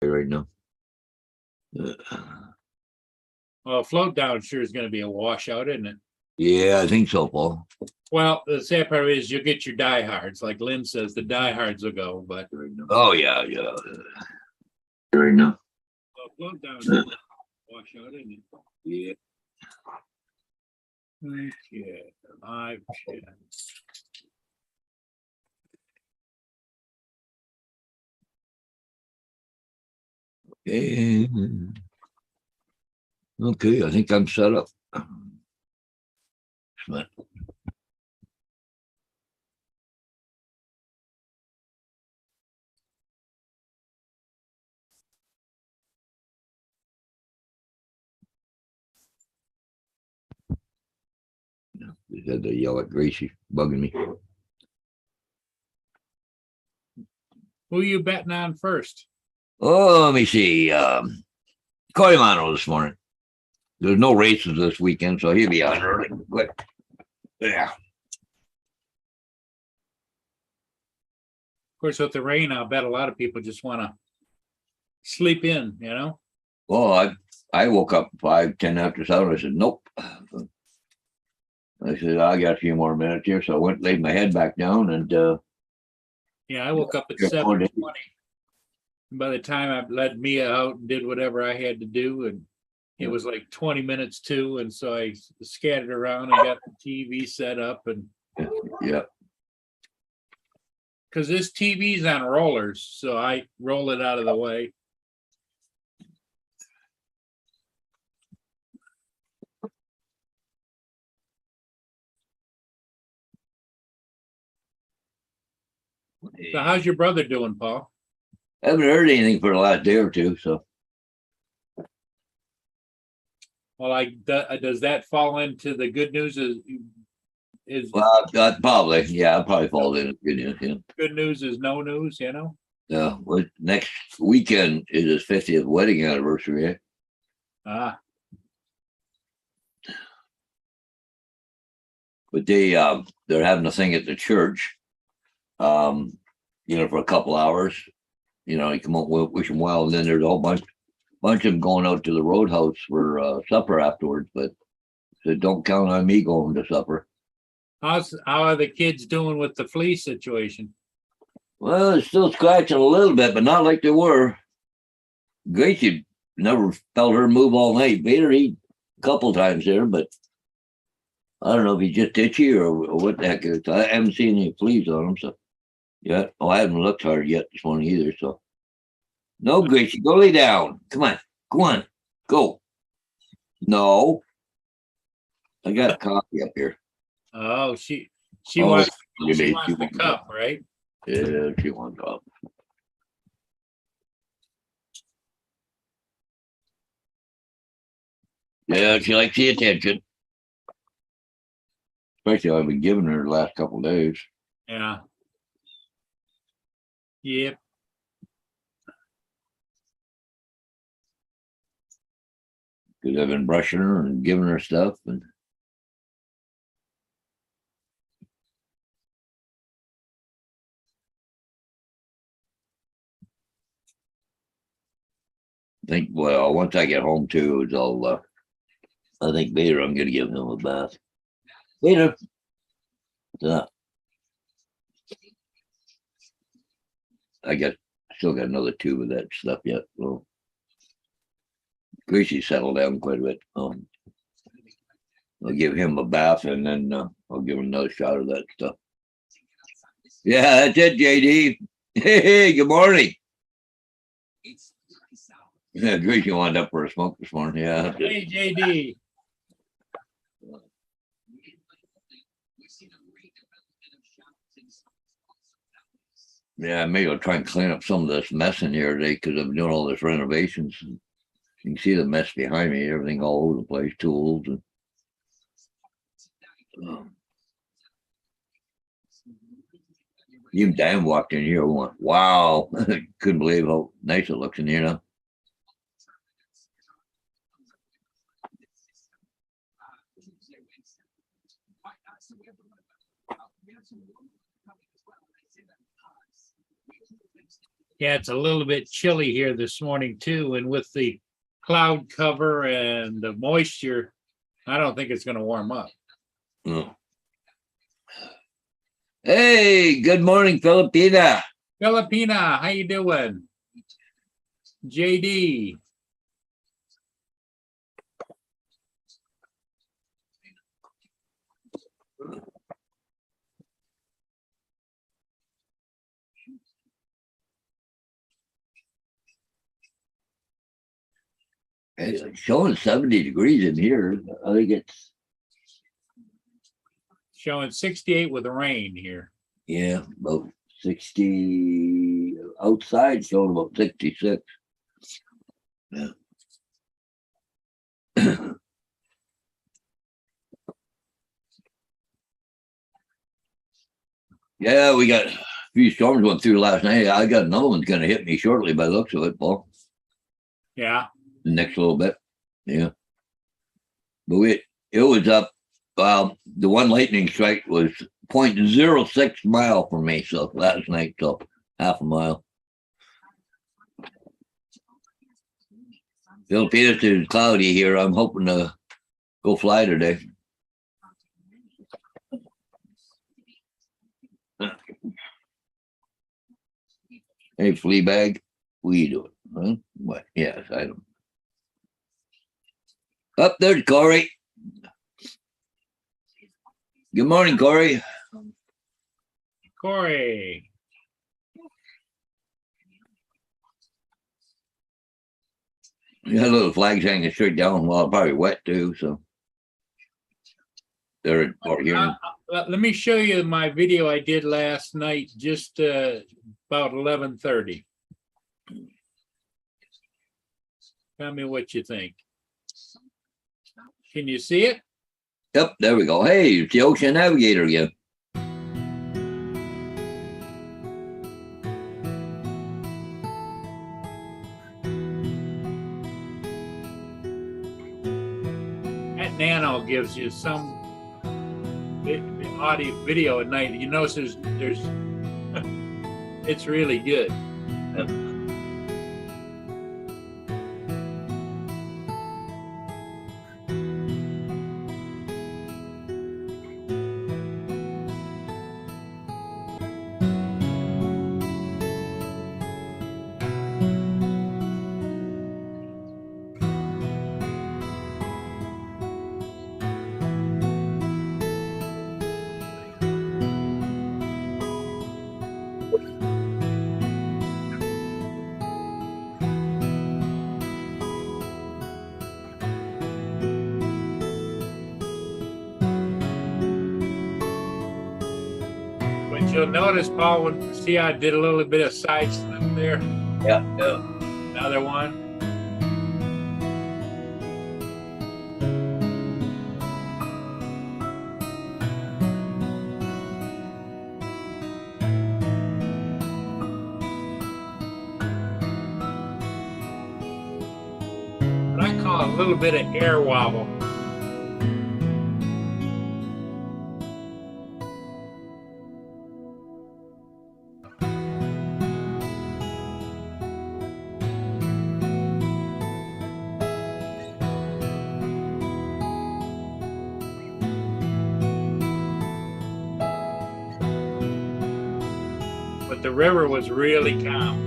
right now. Well, float down sure is gonna be a washout, isn't it? Yeah, I think so, Paul. Well, the sad part is you'll get your diehards, like Lynn says, the diehards will go, but Oh yeah, yeah. Right now. well, float down is a washout, isn't it? Yeah. Okay, live chat. Okay, I think I'm set up. They had to yell at Gracie, bugging me. Who you betting on first? Oh, let me see. Coimano this morning. There's no races this weekend, so he'll be on early. Quick. Yeah. Of course, with the rain, I'll bet a lot of people just want to sleep in, you know? Well, I woke up 5:10 after 7. I said, nope. I said, I got a few more minutes here. So I went, laid my head back down and Yeah, I woke up at Yeah, 7:20. By the time I let Mia out and did whatever I had to do, and it was like 20 minutes to, and so I scattered around and got the TV set up, and yeah. because this TV's on rollers, so I roll it out of the way. So how's your brother doing, Paul? I haven't heard anything for the last day or two, so Well, does that fall into the good news? Is well, probably, yeah, I'll probably fall in. Yeah. good news is no news, you know? Yeah. Well, next weekend is his 50th wedding anniversary. Eh? Ah, But they're having a thing at the church, for a couple hours. You come up, wish them well, and then there's a whole bunch of them going out to the roadhouse for supper afterwards. But said, don't count on me going to supper. how are the kids doing with the flea situation? Well, it's still scratching a little bit, but not like they were. Gracie never felt her move all night. Vader, he a couple times there, but I don't know if he's just itchy or what the heck it is. I haven't seen any fleas on him, so yeah. Oh, I haven't looked hard yet this morning either. So no, Gracie, go lay down. Come on, go. No, I got coffee up here. Oh, she Oh, wants she the wants cup, right? Yeah, she wants up. Yeah, she likes the attention. Especially I've been giving her the last couple of days. Yeah. Yep. Because I've been brushing her and giving her stuff. And I think, well, once I get home too, I think Vader, I'm going to give him a bath. Vader. Still got another tube of that stuff yet. Well, Greasy settled down quite a bit. I'll give him a bath and then I'll give him another shot of that stuff. Yeah, that's it, JD. Hey, good morning. Yeah, Greasy wound up for a smoke this morning. Yeah. Hey, JD. Yeah, maybe I'll try and clean up some of this mess in here today because I'm doing all this renovations. And you can see the mess behind me, everything all over the place, tools and even Dan walked in here and went, wow, couldn't believe how nice it looks in here now. Yeah, it's a little bit chilly here this morning too, and with the cloud cover and the moisture, I don't think it's gonna warm up. Oh. Hey, good morning, Filipina. Filipina, how you doing? JD, It's showing 70 degrees in here. I think it's, showing 68 with rain here. yeah, about 60. Outside showing about 66. Yeah. Yeah, we got a few storms went through last night. I got another one's going to hit me shortly by the looks of it, Paul. Yeah, The next little bit. Yeah. But it was up. Well, the one lightning strike was 0.06 mile from me. So last night, so half a mile. Philippines is cloudy here. I'm hoping to go fly today. Hey, Fleabag, what you doing? Huh? What? Yes, I don't. Up there's Corey. Good morning, Corey. Corey. You got little flags hanging straight down. Well, probably wet too. So they're here. Let me show you my video I did last night, just about 11:30. Tell me what you think. Can you see it? Yep, there we go. Hey, it's the Ocean Navigator again. That Nano gives you some audio video at night. You notice there's it's really good. But you'll notice, Paul, when see I did a little bit of side slip there. Yeah. Another one. What I call a little bit of air wobble. But the river was really calm.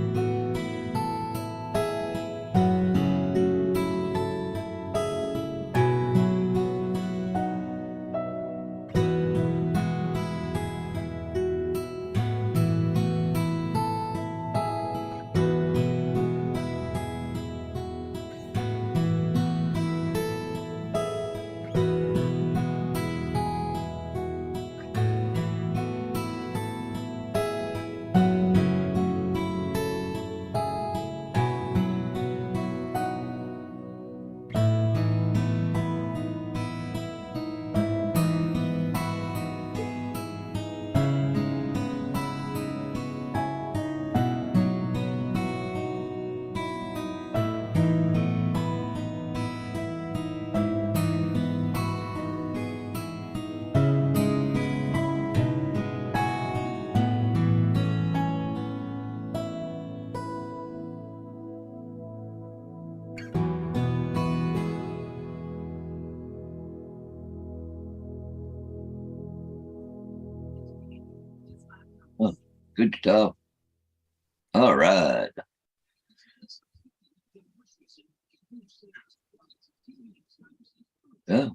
Good stuff. All right. Yeah.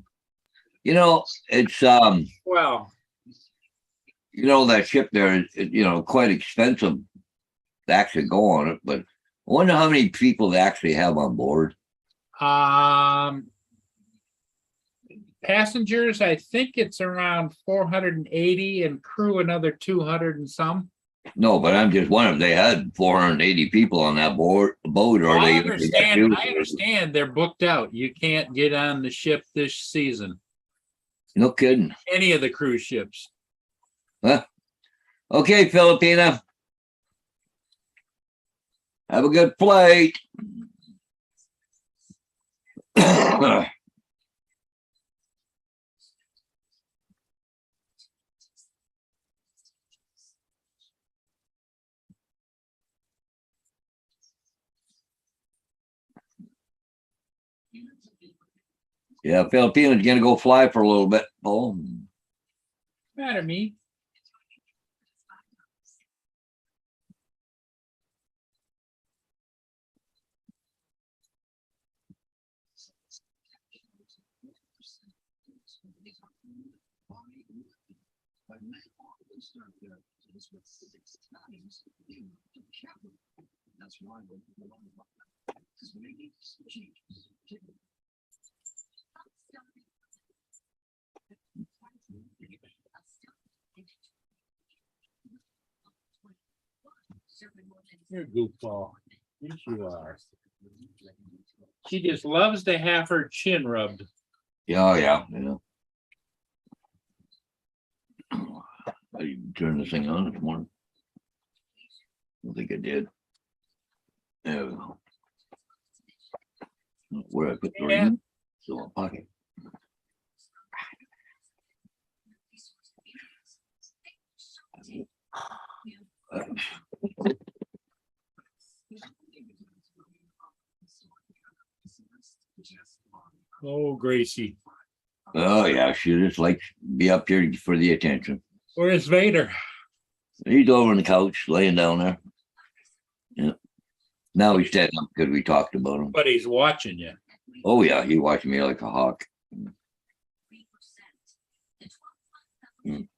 It's Well, that ship there is quite expensive to actually go on it, but I wonder how many people they actually have on board. passengers, I think it's around 480 and crew another 200 and some. No, but I'm just wondering if they had 480 people on that boat, or I they understand they're booked out. You can't get on the ship this season, No kidding. any of the cruise ships. Huh? Okay, Filipina. Have a good flight. Yeah, Filipina's gonna go fly for a little bit. Oh, Matter me. You're a goofball. Yes, you are. She just loves to have her chin rubbed. yeah. I didn't turn this thing on this morning. I don't think I did. There we go. Where I put the Yeah. ring? So my pocket. Oh, Gracie. Oh yeah, she just likes to be up here for the attention. Where's Vader? He's over on the couch, laying down there. Yeah. Now he's standing up because we talked about him. But he's watching you. Oh yeah, he watched me like a hawk. Mm.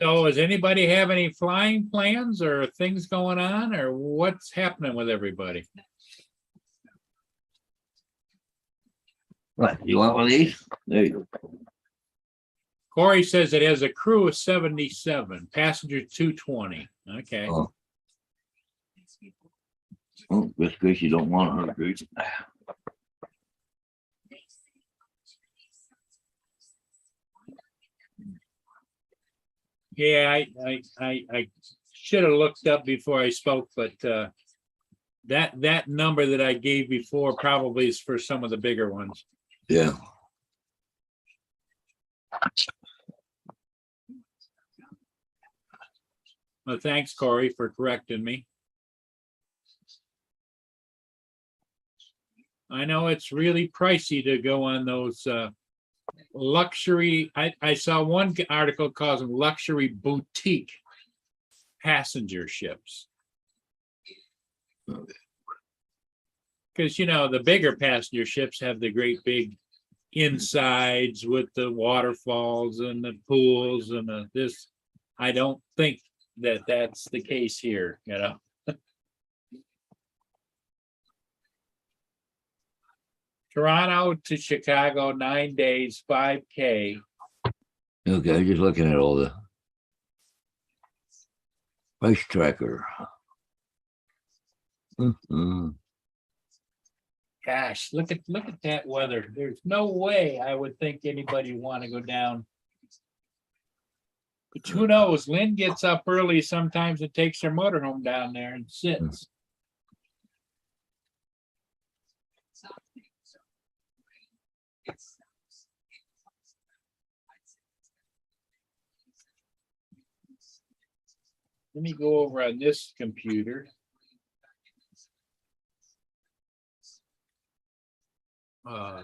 So does anybody have any flying plans or things going on, or what's happening with everybody? What, you want one of these? There you go. Corey says it has a crew of 77, passenger 220. Okay. Oh, just because you don't want her, Grace. Yeah, I should have looked up before I spoke, but that number that I gave before probably is for some of the bigger ones. Yeah. Well, thanks, Corey, for correcting me. I know it's really pricey to go on those luxury. I saw one article calls them luxury boutique passenger ships. Because the bigger passenger ships have the great big insides with the waterfalls and the pools and this. I don't think that that's the case here. Toronto to Chicago, 9 days, 5K. Okay, just looking at all the price tracker. Gosh, look at that weather. There's no way I would think anybody want to go down. But who knows? Lynn gets up early sometimes and takes her motorhome down there and sits. Let me go over on this computer. Uh, uh,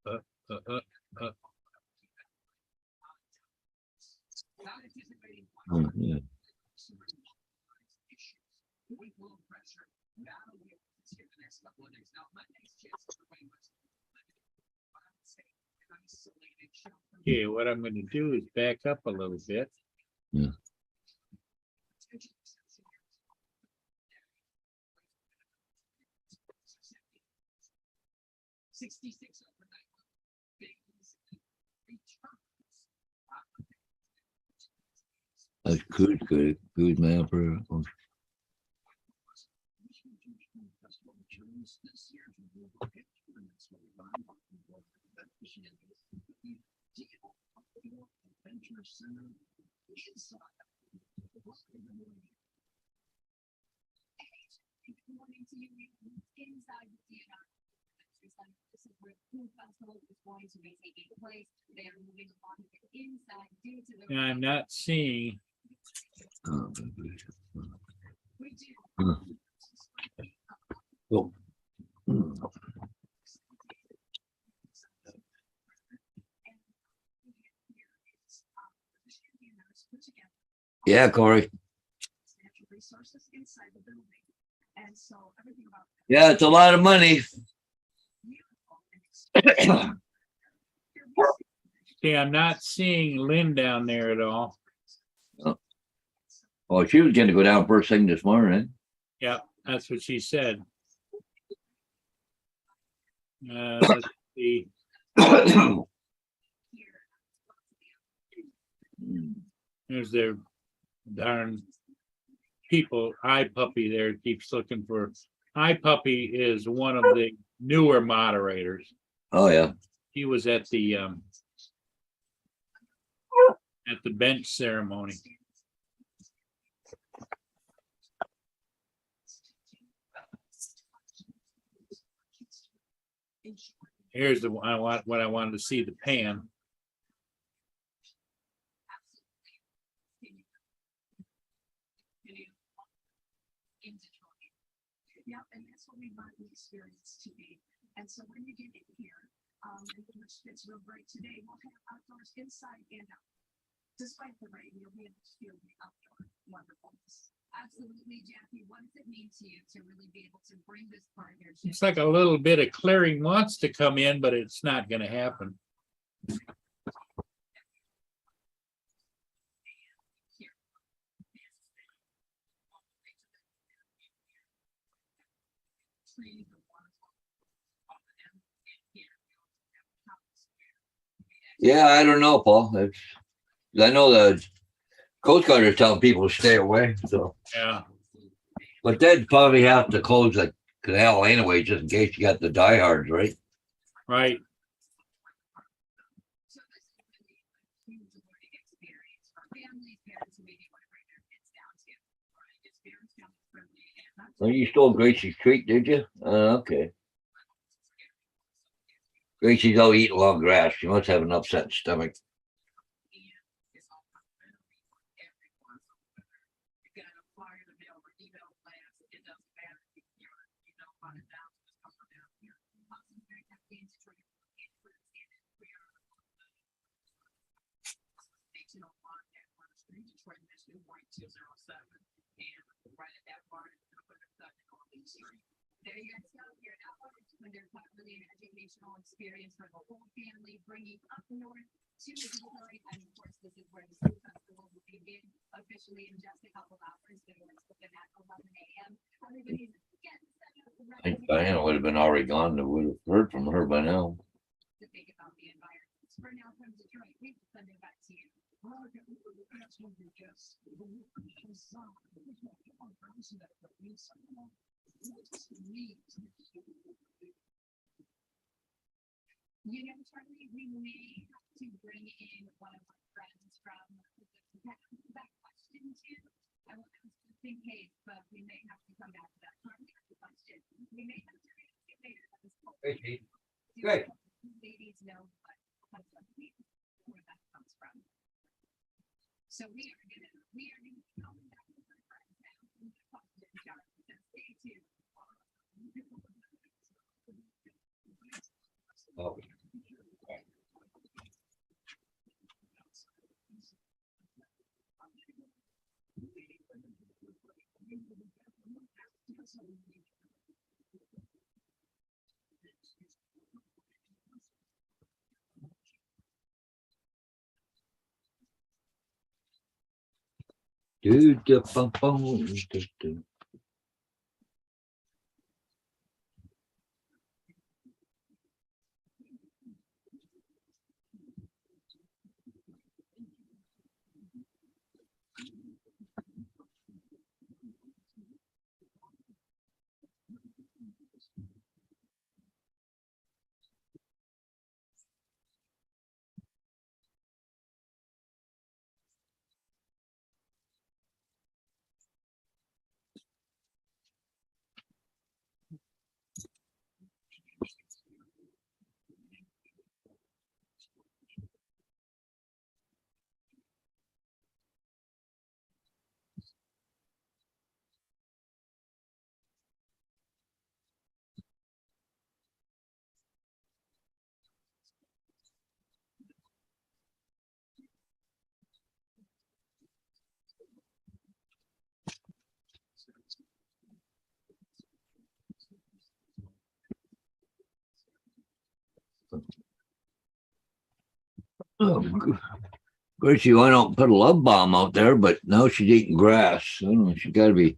uh, uh, uh. Yeah. Okay, what I'm gonna do is back up a little bit. Yeah. That's good man for. And I'm not seeing, Oh. Yeah, Corey. Yeah, it's a lot of money. okay, I'm not seeing Lynn down there at all. Oh, she was going to go down first thing this morning. Yeah, that's what she said. Let's see. There's their darn people. iPuppy there keeps looking for. iPuppy is one of the newer moderators. Oh yeah. He was at the bench ceremony. Here's the one what I wanted to see, the pan. Yeah, and that's what we want the experience to be. And so when you get in here, it's real bright today, we'll have outdoors inside and out. Despite the rain, you'll be able to feel the outdoor wonderfulness. Absolutely, Jackie. What does it mean to you to really be able to bring this partnership? It's like a little bit of clearing wants to come in, but it's not going to happen. Yeah, I don't know, Paul. I know the Coast Guard is telling people to stay away. So, Yeah. but they'd probably have to close the canal anyway, just in case you got the diehards, right? Right. So this is really a huge learning experience for families, parents who maybe want to bring their kids down to. Right? It's very family friendly and not Well, you stole Gracie's treat, did you? Okay. Gracie's all eating long grass. She must have an upset stomach. There you go. Here now, when there's not really an educational experience for the whole family, bringing up north to the Missouri, and of course, this is where the school festival will begin officially in just a couple hours. They're looking at 11 a.m. Everybody's getting set up. I think Diana would have been already gone. That would have heard from her by now. To think about the environment. For now, from Detroit, we will send it back to you. You know, Charlie, we may have to bring in one of our friends from that question too. I will ask just in case, but we may have to come back to that. Good. Ladies know where that comes from. So we are gonna be going back to the front now. Stay tuned. Oh. Do, do, bum, bum, do, do. Oh, Gracie, I don't put a love bomb out there, but now she's eating grass. I don't know. She got to be,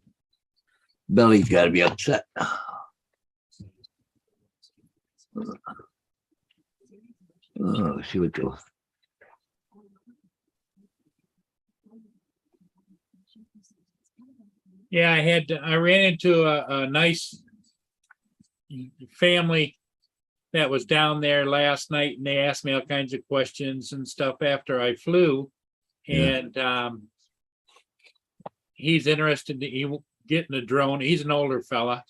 belly's got to be upset. Oh, see what the. Yeah, I ran into a nice family that was down there last night, and they asked me all kinds of questions and stuff after I flew. Yeah. And he's interested in getting a drone. He's an older fella.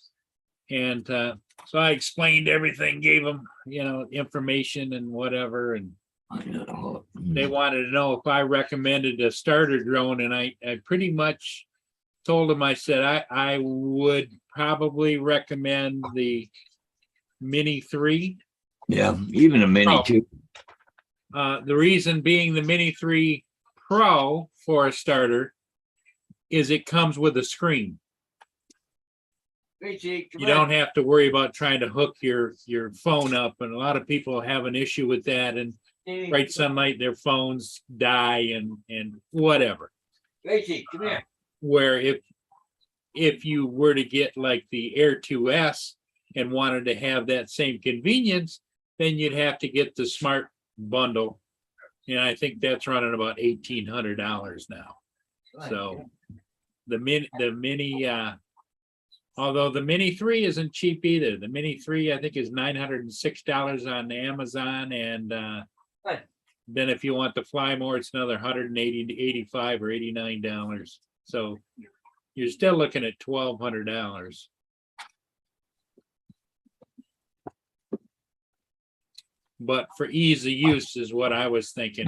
And so I explained everything, gave him, information and whatever. And they wanted to know if I recommended a starter drone. And I pretty much told him, I said, I would probably recommend the Mini 3. Yeah, even a Mini Oh. 2. The reason being the Mini 3 Pro for a starter is it comes with a screen. You don't have to worry about trying to hook your phone up, and a lot of people have an issue with that, and bright sunlight, their phones die and whatever. Gracie, come here. Where if you were to get like the Air 2S and wanted to have that same convenience, then you'd have to get the smart bundle. And I think that's running about $1,800 now. So the mini, although the Mini 3 isn't cheap either. The Mini 3, I think, is $906 on Amazon. And then if you want to fly more, it's another $180 to $85 or $89. So you're still looking at $1,200. But for ease of use is what I was thinking.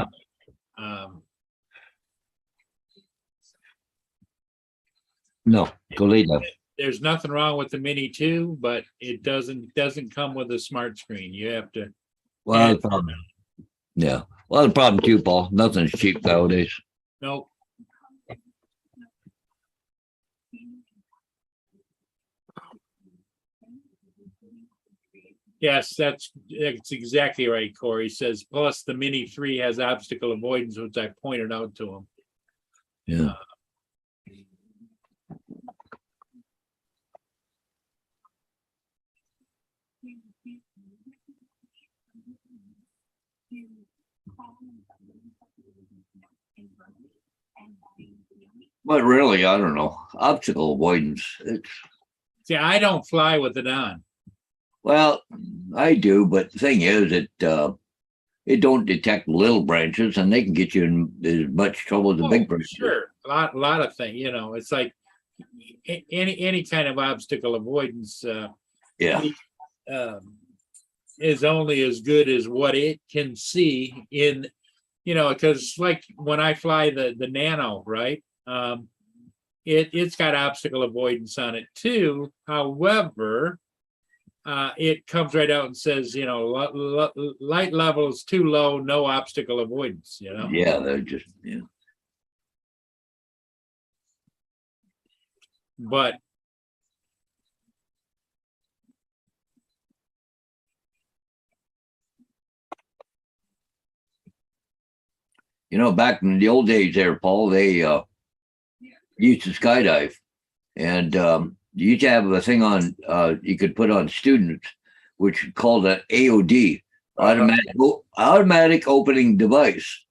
No, Toledo. There's nothing wrong with the Mini 2, but it doesn't come with a smart screen. You have to. Well, the problem. Yeah. Well, the problem too, Paul. Nothing's cheap nowadays. Nope. Yes, that's exactly right, Corey says. Plus, the Mini 3 has obstacle avoidance, which I pointed out to him. Yeah. But really, I don't know. Obstacle avoidance. See, I don't fly with it on. Well, I do, but the thing is, it don't detect little branches, and they can get you in as much trouble as the big branches. Sure, a lot of things. It's like any kind of obstacle avoidance. Yeah. is only as good as what it can see in, because like when I fly the Nano, right? It's got obstacle avoidance on it too. However, it comes right out and says, light level is too low, no obstacle avoidance, Yeah, they're just, yeah. But Back in the old days there, Paul, they used to skydive, and you used to have a thing on you could put on students, which called an AOD, automatic opening device.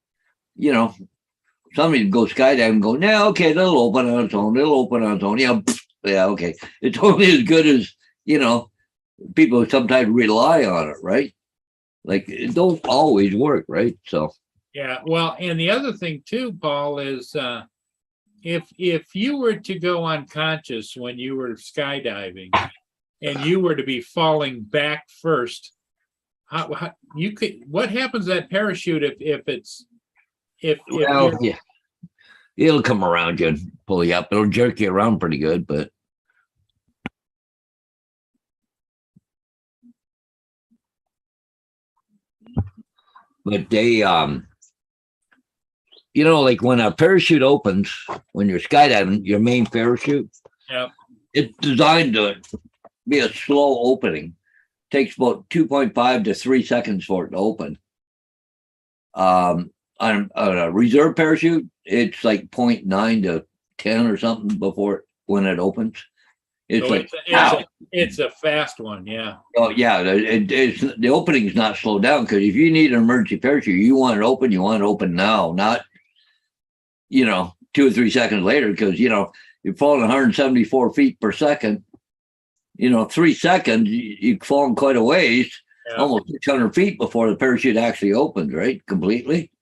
Somebody would go skydiving and go, yeah, okay, they'll open on its own. They'll open on its own. Yeah, yeah, okay. It's only as good as, people sometimes rely on it, right? Like it don't always work, right? So yeah, well, and the other thing too, Paul, is if you were to go unconscious when you were skydiving and you were to be falling back first, how you could, what happens to that parachute if well, you're, yeah, it'll come around you and pull you up. It'll jerk you around pretty good, but they like when a parachute opens, when you're skydiving, your main parachute, yeah, it's designed to be a slow opening. Takes about 2.5 to 3 seconds for it to open. On a reserve parachute, it's like 0.9 to 10 or something when it opens. It's so like it's a fast one, yeah. Oh yeah, it's the opening is not slowed down, because if you need an emergency parachute, you want it open. You want it open now, not 2 or 3 seconds later, because you're falling 174 feet per second. 3 seconds, you've fallen quite a ways, almost 600 feet before the parachute actually opens, right? Completely.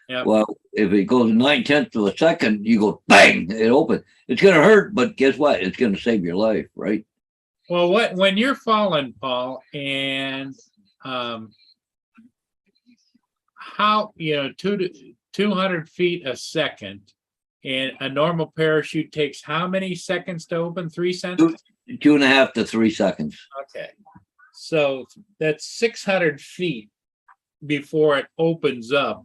Yeah. Well, if it goes 9/10 of a second, you go bang, it opens. It's going to hurt, but guess what? It's going to save your life, right? Well, when you're falling, Paul, and how 200 feet a second, and a normal parachute takes how many seconds to open? 3 seconds. 2.5 to 3 seconds. Okay, so that's 600 feet before it opens up.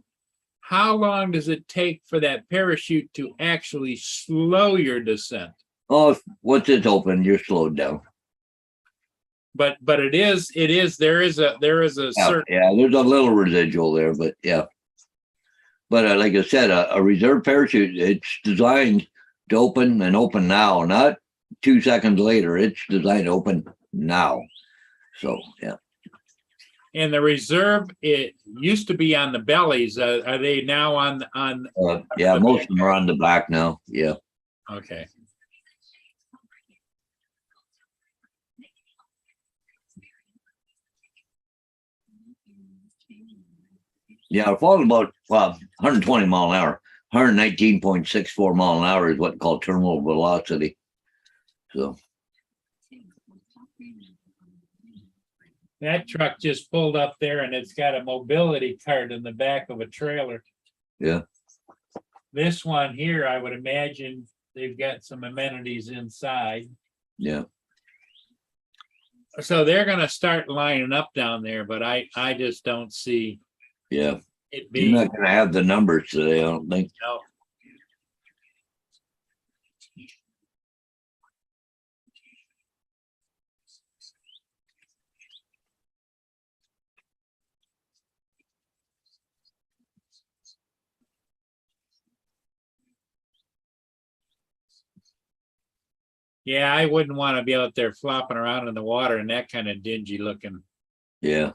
How long does it take for that parachute to actually slow your descent? Oh, once it's open, you're slowed down. But there is a certain, Yeah, there's a little residual there, but yeah. But like I said, a reserve parachute, it's designed to open and open now, not 2 seconds later. It's designed to open now. So yeah. and the reserve, it used to be on the bellies. Are they now on? Yeah, most of them are on the back now. Yeah. Okay. Yeah, falling about 120 mile an hour, 119.64 mile an hour is what called terminal velocity. So That truck just pulled up there and it's got a mobility cart in the back of a trailer. yeah, This one here, I would imagine they've got some amenities inside. yeah. So they're gonna start lining up down there, but I just don't see Yeah. it You're being. not going to have the numbers today, I don't think. No. Yeah, I wouldn't want to be out there flopping around in the water and that kind of dingy looking. Yeah.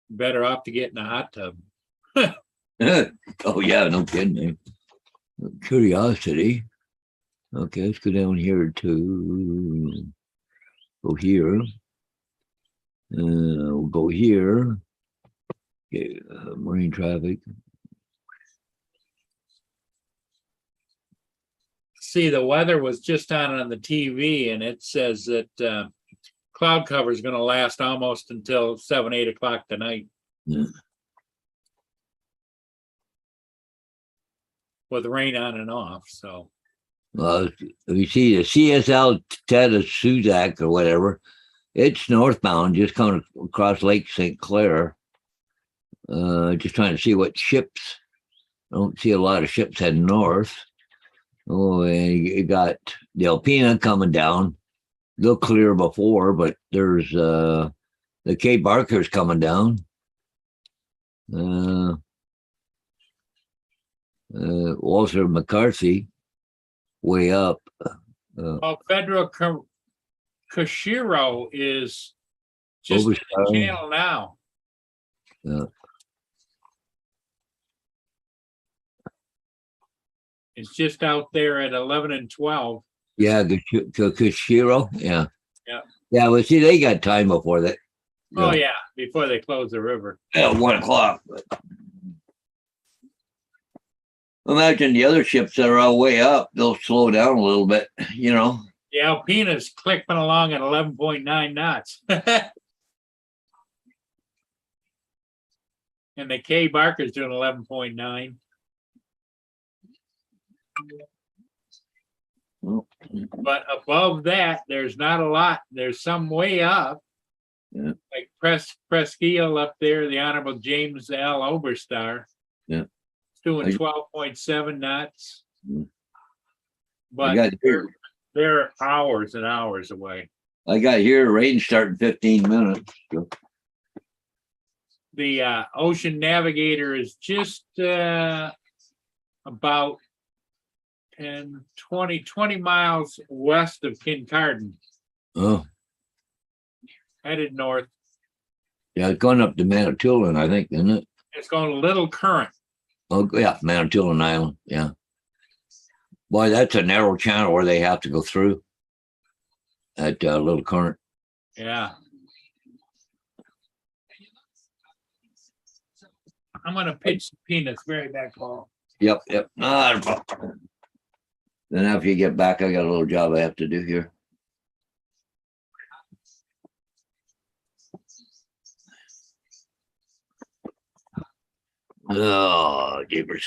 Better off to get in a hot tub. Oh, yeah, no kidding. Curiosity. Okay, let's go down here to go here. We'll go here. Okay, marine traffic. See, the weather was just on the TV and it says that cloud cover is gonna last almost until 7, 8 o'clock tonight. Yeah. With rain on and off, so. If you see the CSL Suzak or whatever, it's northbound, just coming across Lake St. Clair. Just trying to see what ships. I don't see a lot of ships heading north. Oh, and you got the Alpena coming down. They'll clear before, but there's the Cape Barker's coming down. Walter McCarthy way up. Federal Kashiro is just in the Overstar. channel now. Yeah. It's just out there at 11 and 12. Yeah, Kushiro. Yeah. Yeah. Yeah, well, see, they got time before that. Oh yeah, before they close the river. At 1 o'clock. But imagine the other ships that are all way up, they'll slow down a little bit, you know. The Alpena's clicking along at 11.9 knots. And the K Barker's doing 11.9. But above that, there's not a lot. There's some way up. Yeah. Like Presqu'île up there, the Honorable James L. Oberstar. Yeah. It's doing 12.7 knots. I But got here, they're hours and hours away. rain starting 15 minutes. So. The Ocean Navigator is just about 20 miles west of Kincardine, Oh, headed north. yeah, it's going up to Manitoulin, I think, isn't it? It's going a little current. Oh, yeah, Manitoulin Island. Yeah. Boy, that's a narrow channel where they have to go through that little current. Yeah. I'm gonna pitch the peanuts very back, Paul. Yep. Not a problem. Then after you get back, I got a little job I have to do here. Oh, jeepers.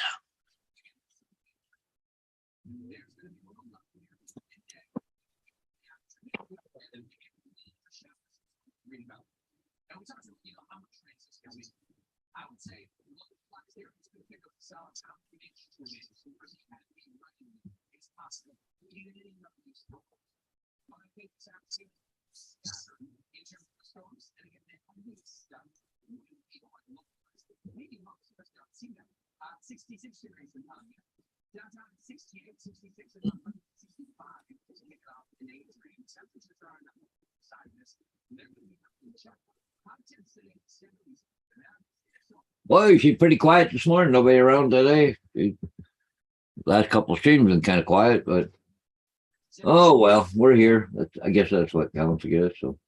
Boy, she's pretty quiet this morning. Nobody around today. Last couple of streams been kind of quiet, but oh well, we're here. I guess that's what counts, I guess. So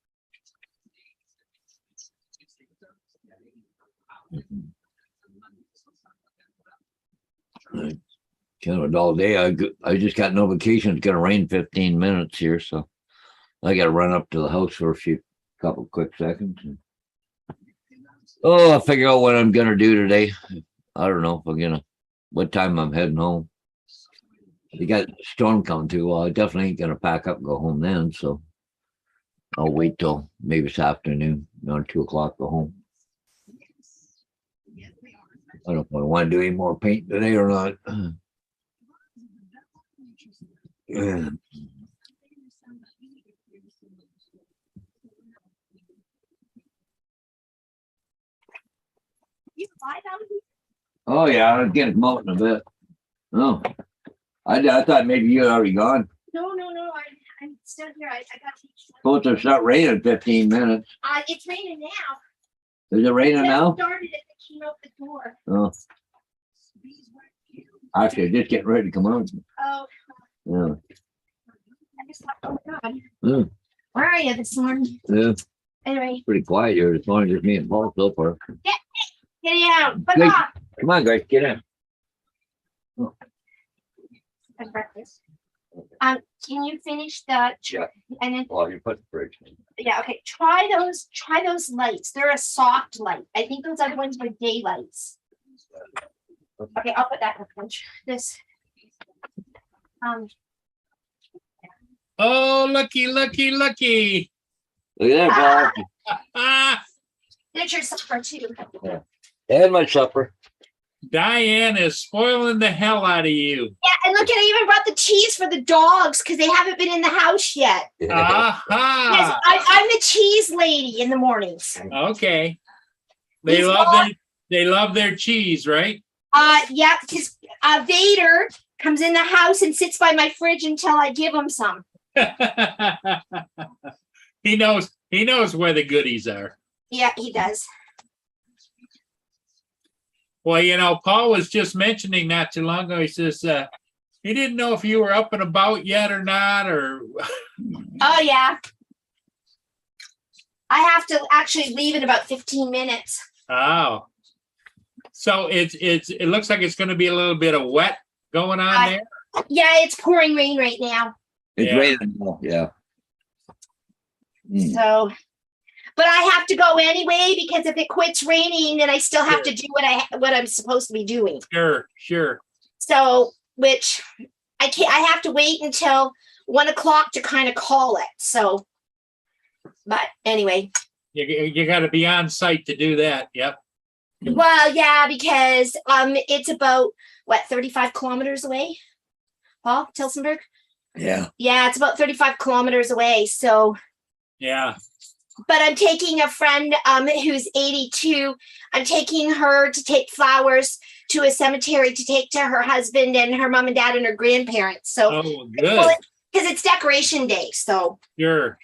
kind of a dull day. I just got notification it's gonna rain 15 minutes here, so I gotta run up to the house for a couple quick seconds. Oh, I'll figure out what I'm gonna do today. I don't know if I'm gonna what time I'm heading home. You got a storm coming too. Well, I definitely ain't gonna pack up and go home then, so I'll wait till maybe this afternoon, around 2 o'clock, go home. I don't know if I want to do any more paint today or not. Yeah. Oh yeah, I'll get them out in a bit. Oh, I thought maybe you had already gone. No, I'm still here. I got to. Supposed to start raining in 15 minutes. It's raining now. Is it raining It now? started as I came out the door. Oh. Actually, just getting ready to come out. Oh, Yeah. I just thought, oh God. Mm. Where are you this morning? Yeah, Anyway, pretty quiet here this morning, just me and Paul so far. get out. But Good. Come on, guys, get in. breakfast. Can you finish the, Yeah. and then, Well, you put the fridge in. yeah, okay, try those lights. They're a soft light. I think those other ones were daylights. Okay, I'll put that in the fridge. This. Oh, lucky, lucky, lucky. Look at that, Ah, There's your supper too. Paul. And my supper. Diane is spoiling the hell out of you. Yeah, and look at, I even brought the cheese for the dogs because they haven't been in the house yet. Yes, Aha. I'm the cheese lady in the mornings. Okay. They He's love their cheese, right? Yeah, because Vader comes in the house and sits by my fridge until I give him some. He knows where the goodies are. Yeah, he does. Well, Paul was just mentioning not too long ago. He says he didn't know if you were up and about yet or not, or Oh yeah. I have to actually leave in about 15 minutes. oh. So it looks like it's going to be a little bit of wet going on there. Yeah, it's pouring rain right now. It's Yeah. raining now, yeah. Mm. So, but I have to go anyway because if it quits raining, then I still have to do what I'm supposed to be doing. Sure. So, which I can't. I have to wait until 1 o'clock to kind of call it. So, but anyway. You got to be on site to do that. Yep. Well, yeah, because it's about 35 kilometers away. Paul, Tilsonburg. Yeah. Yeah, it's about 35 kilometers away. So, Yeah. but I'm taking a friend who's 82. I'm taking her to take flowers to a cemetery to take to her husband and her mom and dad and her grandparents. So, Oh, good. because it's decoration day. So Sure.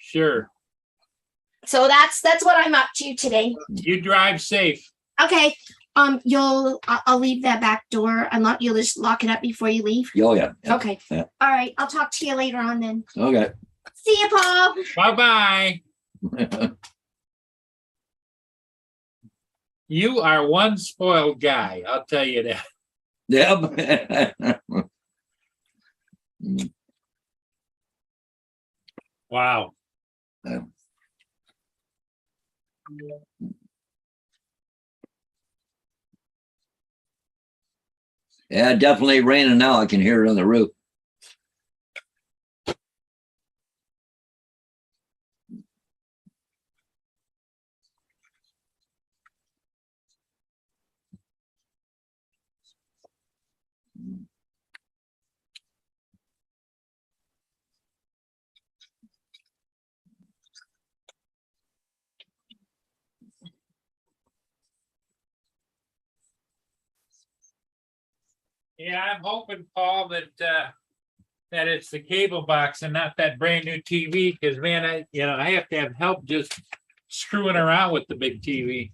that's what I'm up to today. You drive safe. Okay. I'll leave that back door. You'll just lock it up before you leave. Oh, yeah. Yeah. Okay. Yeah. All right. I'll talk to you later on then. Okay. See you, Paul. Bye-bye. You are one spoiled guy. I'll tell you that. Yep. Wow. Yeah. Yeah, definitely raining now. I can hear it on the roof. Yeah, I'm hoping, Paul, that it's the cable box and not that brand new TV. Because man, I have to have help just screwing around with the big TV.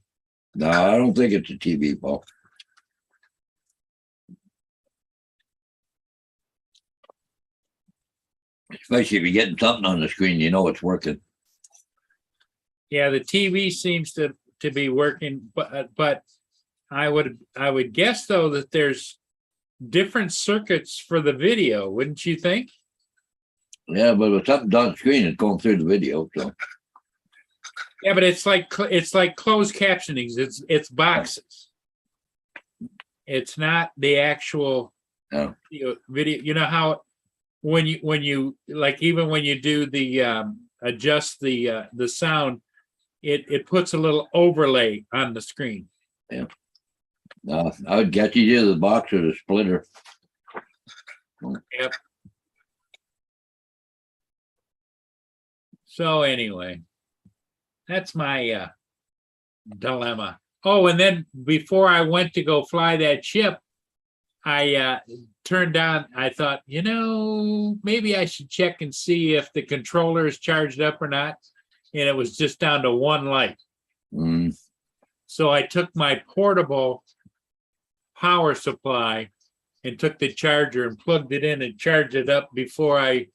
No, I don't think it's a TV, Paul. Especially if you're getting something on the screen, you know it's working. Yeah, the TV seems to be working, but I would guess though that there's different circuits for the video, wouldn't you think? Yeah, but if something's on the screen, it's going through the video. So Yeah, but it's like closed captioning. It's boxes. It's not the actual No. video. You know how when you like, even when you do the adjust the sound, it puts a little overlay on the screen. no, I would get you either the box or the splitter. Yep. So anyway, that's my dilemma. Oh, and then before I went to go fly that ship, I turned on, I thought, maybe I should check and see if the controller is charged up or not. And it was just down to one light. Mm. So I took my portable power supply and took the charger and plugged it in and charged it up before I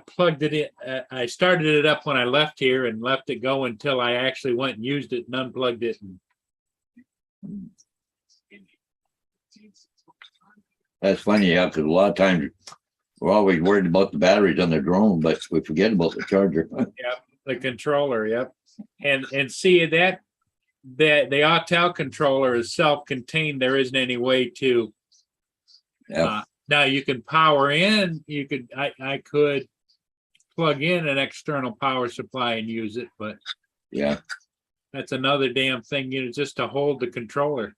plugged it in. I started it up when I left here and left it go until I actually went and used it and unplugged it. That's funny, yeah, because a lot of times We're always worried about the batteries on the drone, but we forget about the charger. The controller, yep. And see that the Autel controller is self-contained. There isn't any way to Yeah, now you can power in, I could plug in an external power supply and use it, but yeah. that's another damn thing, just to hold the controller.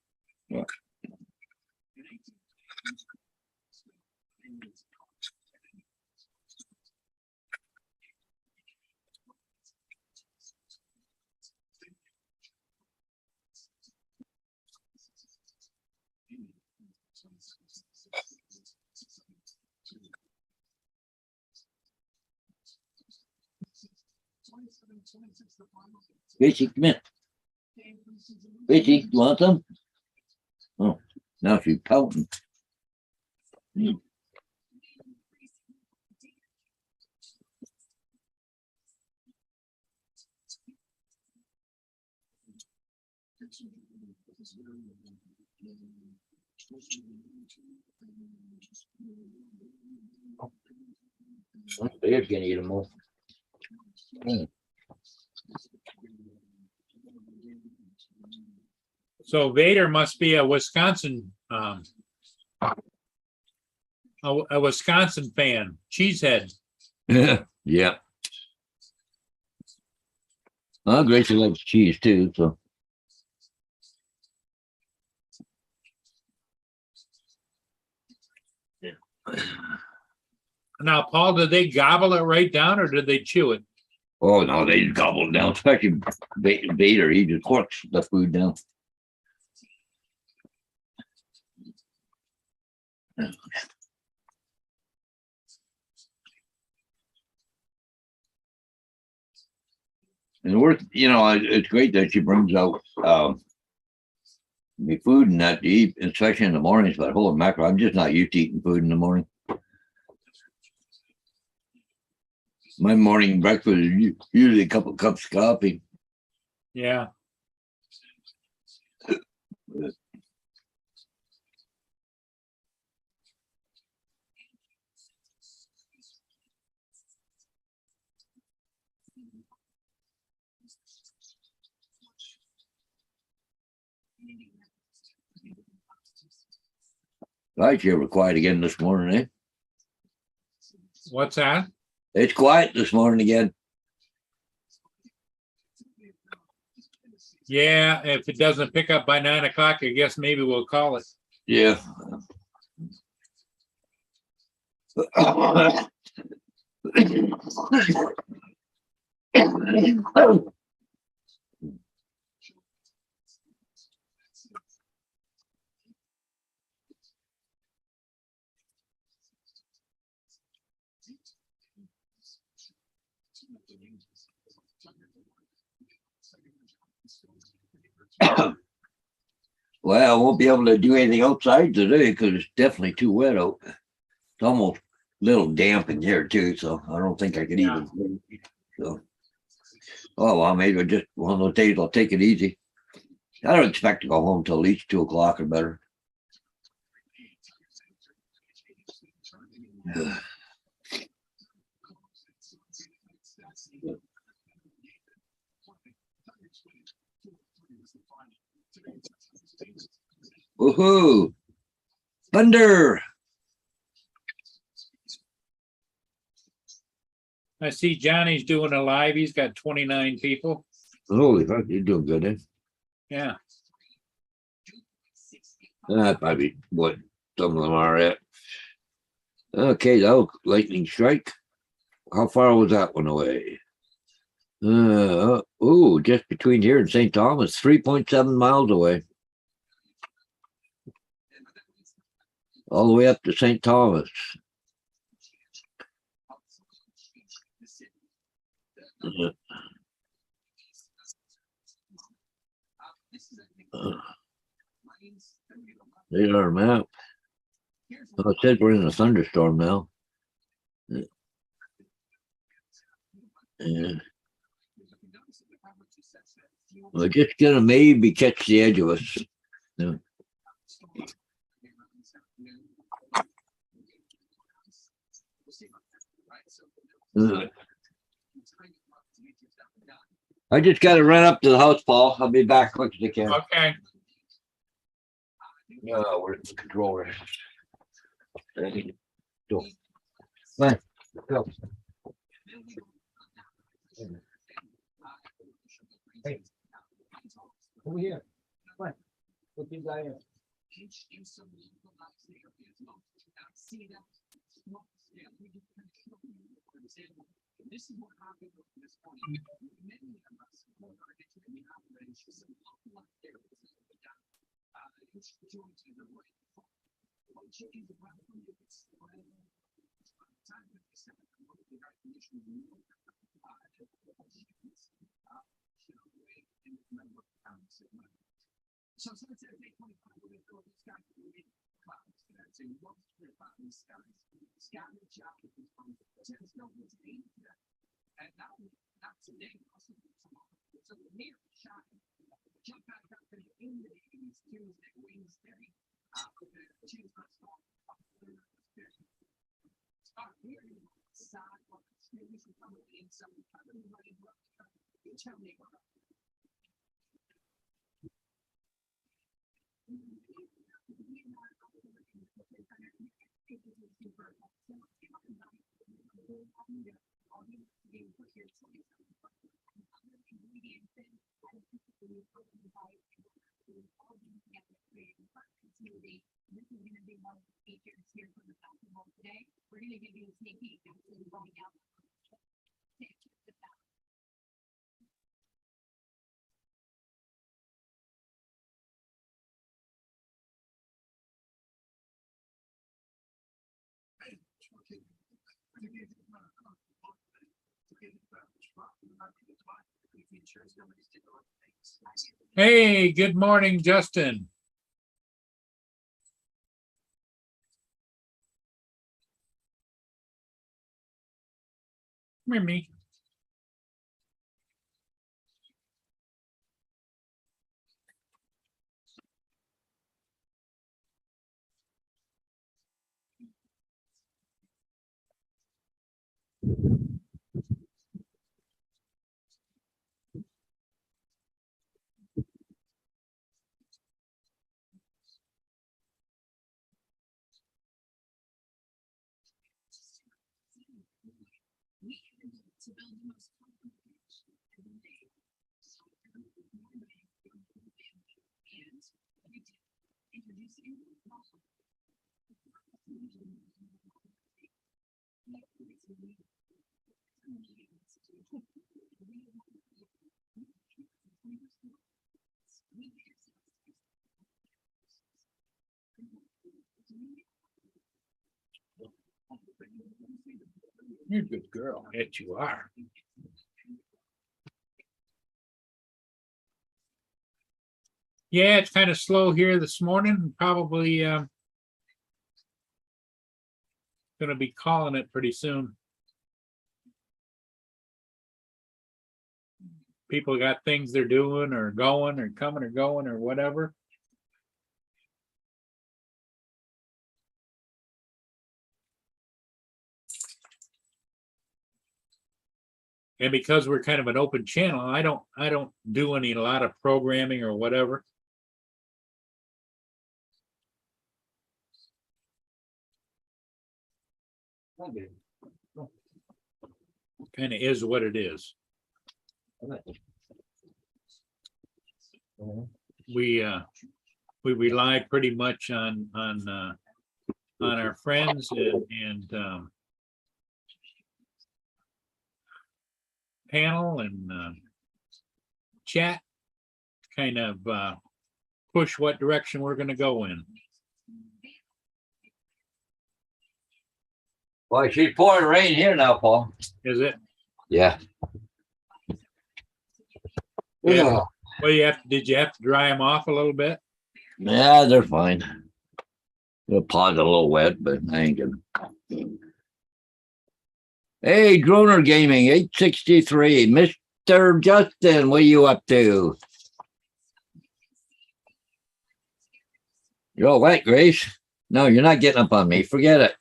Gracie, come here. Gracie, you want some? Oh, now she's pouting. Bear's gonna eat them all. So Vader must be a Wisconsin, a Wisconsin fan, cheesehead. Yeah. Gracie likes cheese too, so. Now, Paul, did they gobble it right down or did they chew it? Oh, no, they just gobble it down, especially Vader. He just corks the food down. And it's great that she brings out the food and that to eat, especially in the mornings. But holy mackerel, I'm just not used to eating food in the morning. My morning breakfast is usually a couple cups of coffee. Yeah. Right, you were quiet again this morning, eh? What's that? It's quiet this morning again. Yeah, if it doesn't pick up by 9 o'clock, I guess maybe we'll call it. Yeah. Well, I won't be able to do anything outside today because it's definitely too wet out. It's almost a little damp in here too, so I don't think I could Yeah. even. So, oh well, maybe just one of those days I'll take it easy. I don't expect to go home till at least 2 o'clock or better. Woohoo! Thunder! I see Johnny's doing a live. He's got 29 people. Holy fuck, you're doing good, eh? Yeah. Probably what some of them are at. Okay, that was lightning strike. How far was that one away? Just between here and St. Thomas, 3.7 miles away. All the way up to St. Thomas. There's our map. Oh, it says we're in a thunderstorm now. Yeah. We're just gonna maybe catch the edge of us. Yeah. Ugh. I just gotta run up to the house, Paul. I'll be back quick as I can. Okay. Where's the controller? Ready? Go. Come on, go. Hey. Over here. Come on. Look these guys in. This is what happened at this point. Many of us who are into the operations and local there joined to the way. Chickens around it's time to set up the recognition so since they 25 we're going to go this guy clouds that's in most of the skies scattered jacket says no one's aimed that and now not today also so near shot jump back up in the 80s Tuesday Wednesday choose my song start here side maybe some come in some kind of money you tell me what we're going to give you a sneak peek going out. Hey, good morning, Justin. Come here, me. To build the most introducing You're a good girl. Yes, you are. Yeah, it's kind of slow here this morning. Probably gonna be calling it pretty soon. People got things they're doing or going or coming or going or whatever. And because we're kind of an open channel, I don't do a lot of programming or whatever. Kind of is what it is. We rely pretty much on our friends and panel and chat kind of push what direction we're going to go in. Well, she's pouring rain here now, Paul. Is it? Yeah. Yeah. Well, did you have to dry them off a little bit? Yeah, they're fine. The pod's a little wet, but I ain't gonna. Hey, Droner Gaming 863. Mr. Justin, what are you up to? You're all wet, Grace. No, you're not getting up on me. Forget it.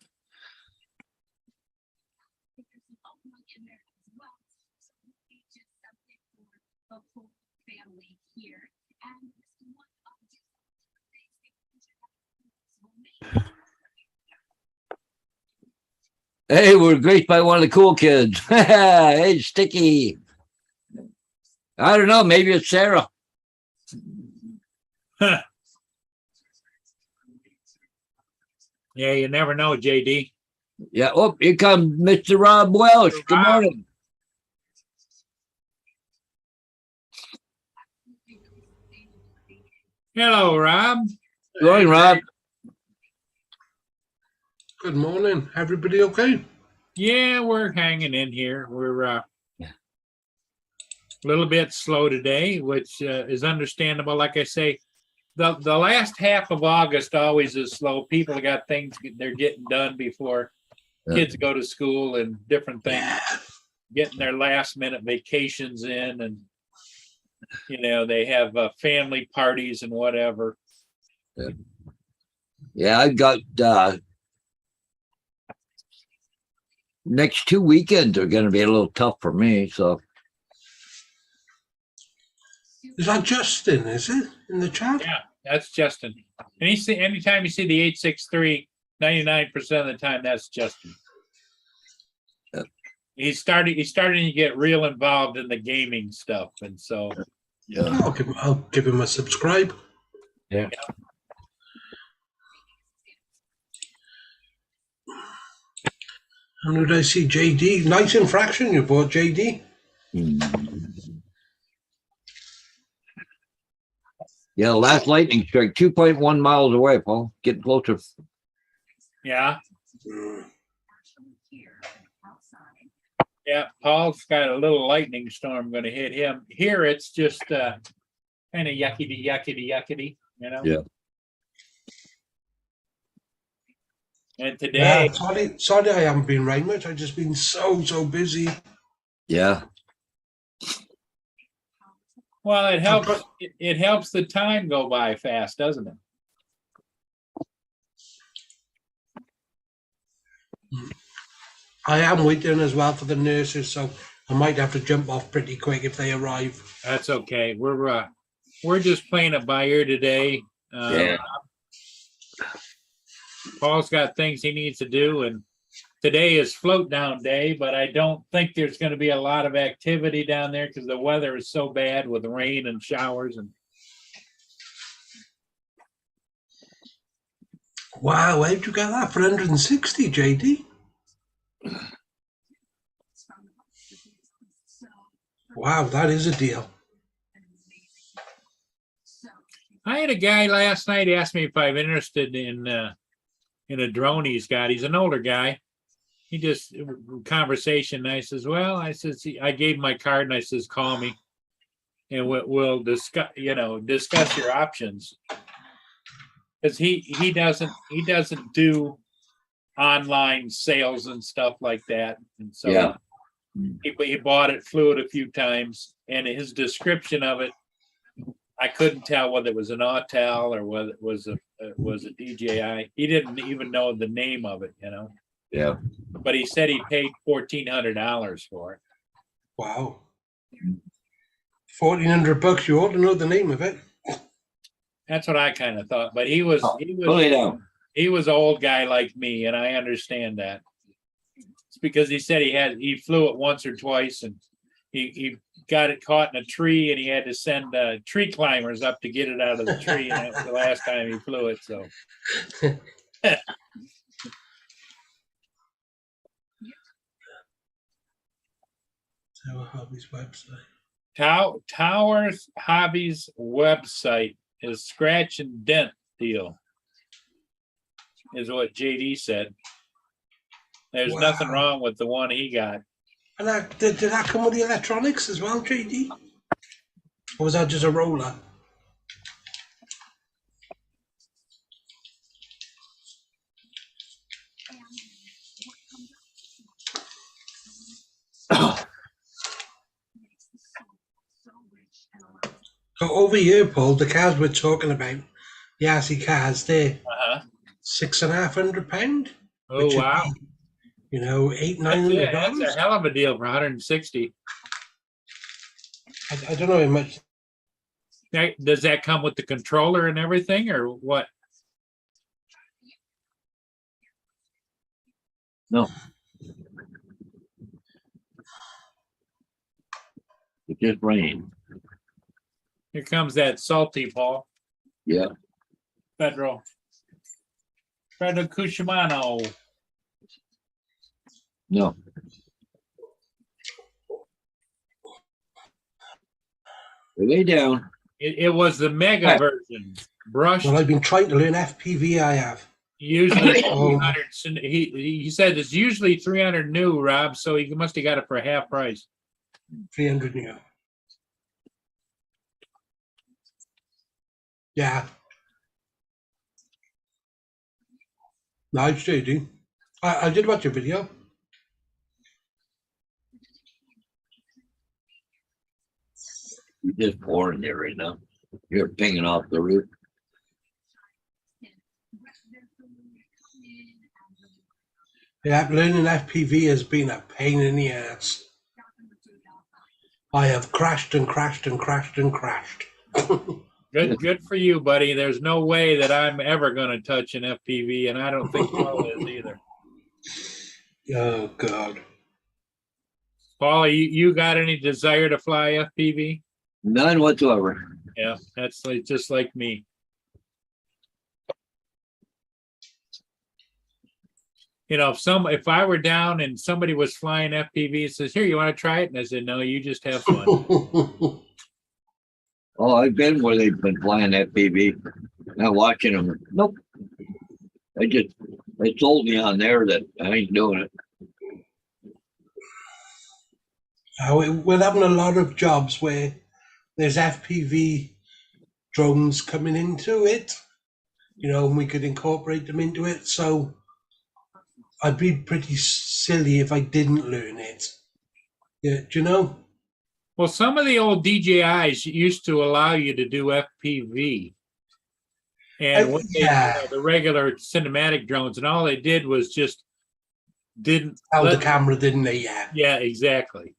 Hey, we're graced by one of the cool kids. Hey, Sticky. I don't know. Maybe it's Sarah. Yeah, you never know, JD. Yeah. Oh, here comes Mr. Rob Welsh. Good Rob. morning. Hello, Rob. Good morning, Rob. Good morning. Everybody okay? Yeah, we're hanging in here. We're a little bit slow today, which is understandable. Like I say, the last half of August always is slow. People got things they're getting done before kids go to school and different things, getting their last minute vacations in, and they have family parties and whatever. Yeah, I've got next 2 weekends are going to be a little tough for me. So Is that Justin, is it? In the chat? Yeah, that's Justin. And anytime you see the 863, 99% of the time that's Justin. Yep. He's starting to get real involved in the gaming stuff, and so yeah. I'll give him a subscribe. Yeah. And did I see JD? Nice infraction you bought, JD. Yeah, last lightning strike 2.1 miles away, Paul. Getting closer. yeah. Yeah, Paul's got a little lightning storm going to hit him. Here it's just kind of yuckity. Yeah. And today, Yeah, sorry I haven't been right much. I've just been so busy. Yeah. well, it helps. It helps the time go by fast, doesn't it? I am waiting as well for the nurses, so I might have to jump off pretty quick if they arrive. That's okay. We're just playing it by ear today. Yeah. Paul's got things he needs to do, and today is float down day, but I don't think there's going to be a lot of activity down there because the weather is so bad with rain and showers. And Wow, where'd you get that for 160, JD? Wow, that is a deal. I had a guy last night ask me if I'm interested in a drone he's got. He's an older guy. He just conversation. And I says, well, I gave him my card and I says, call me, and we'll discuss your options. Because he doesn't do online sales and stuff like that, and so Yeah. he bought it, flew it a few times, and his description of it, I couldn't tell whether it was an Autel or whether it was a DJI. He didn't even know the name of it, Yeah. But he said he paid $1,400 for it. Wow. $1,400. You ought to know the name of it. That's what I kind of thought. But he was Pull it down. he was an old guy like me, and I understand that. It's because he said he flew it once or twice, and he got it caught in a tree, and he had to send tree climbers up to get it out of the tree, and that was the last time he flew it. So Tower Hobbies website. Towers Hobbies website is scratch and dent deal, is what JD said. There's nothing Wow. wrong with the one he got. And did that come with the electronics as well, JD? Or was that just a roller? So over here, Paul, the cars we're talking about, the RC cars, they're Uh-huh. £650. Oh, which would wow. be, $800-900. That's a hell of a deal for 160. I don't know how much. Now, does that come with the controller and everything, or what? No. It just rained. Here comes that salty Paul. Yeah. Federal Cushimano. No. Lay down. It was the mega Right. version. Brushed Well, I've been trying to learn FPV. I have. usually Oh. 300. He said it's usually 300 new, Rob. So he must have got it for half price. 300 new. Yeah. Nice, JD. I did watch your video. You're just pouring there right now. You're pinging off the roof. Yeah, learning FPV has been a pain in the ass. I have crashed and crashed and crashed and crashed. Good for you, buddy. There's no way that I'm ever going to touch an FPV, and I don't think Paul is either. Oh, God. Paul, you got any desire to fly FPV? None whatsoever. Yeah, that's like, just like me. You know, if I were down and somebody was flying FPV and says, "Here, you want to try it?" And I said, "No, you just have fun." Oh, I've been where they've been flying FPV. Not watching them. Nope. They told me on there that I ain't doing it. We're having a lot of jobs where there's FPV drones coming into it, and we could incorporate them into it. So I'd be pretty silly if I didn't learn it. Yeah, do you know? Well, some of the old DJIs used to allow you to do FPV. And when yeah. the regular cinematic drones, and all they did was just didn't Held the camera, didn't they? Yeah. Yeah, exactly.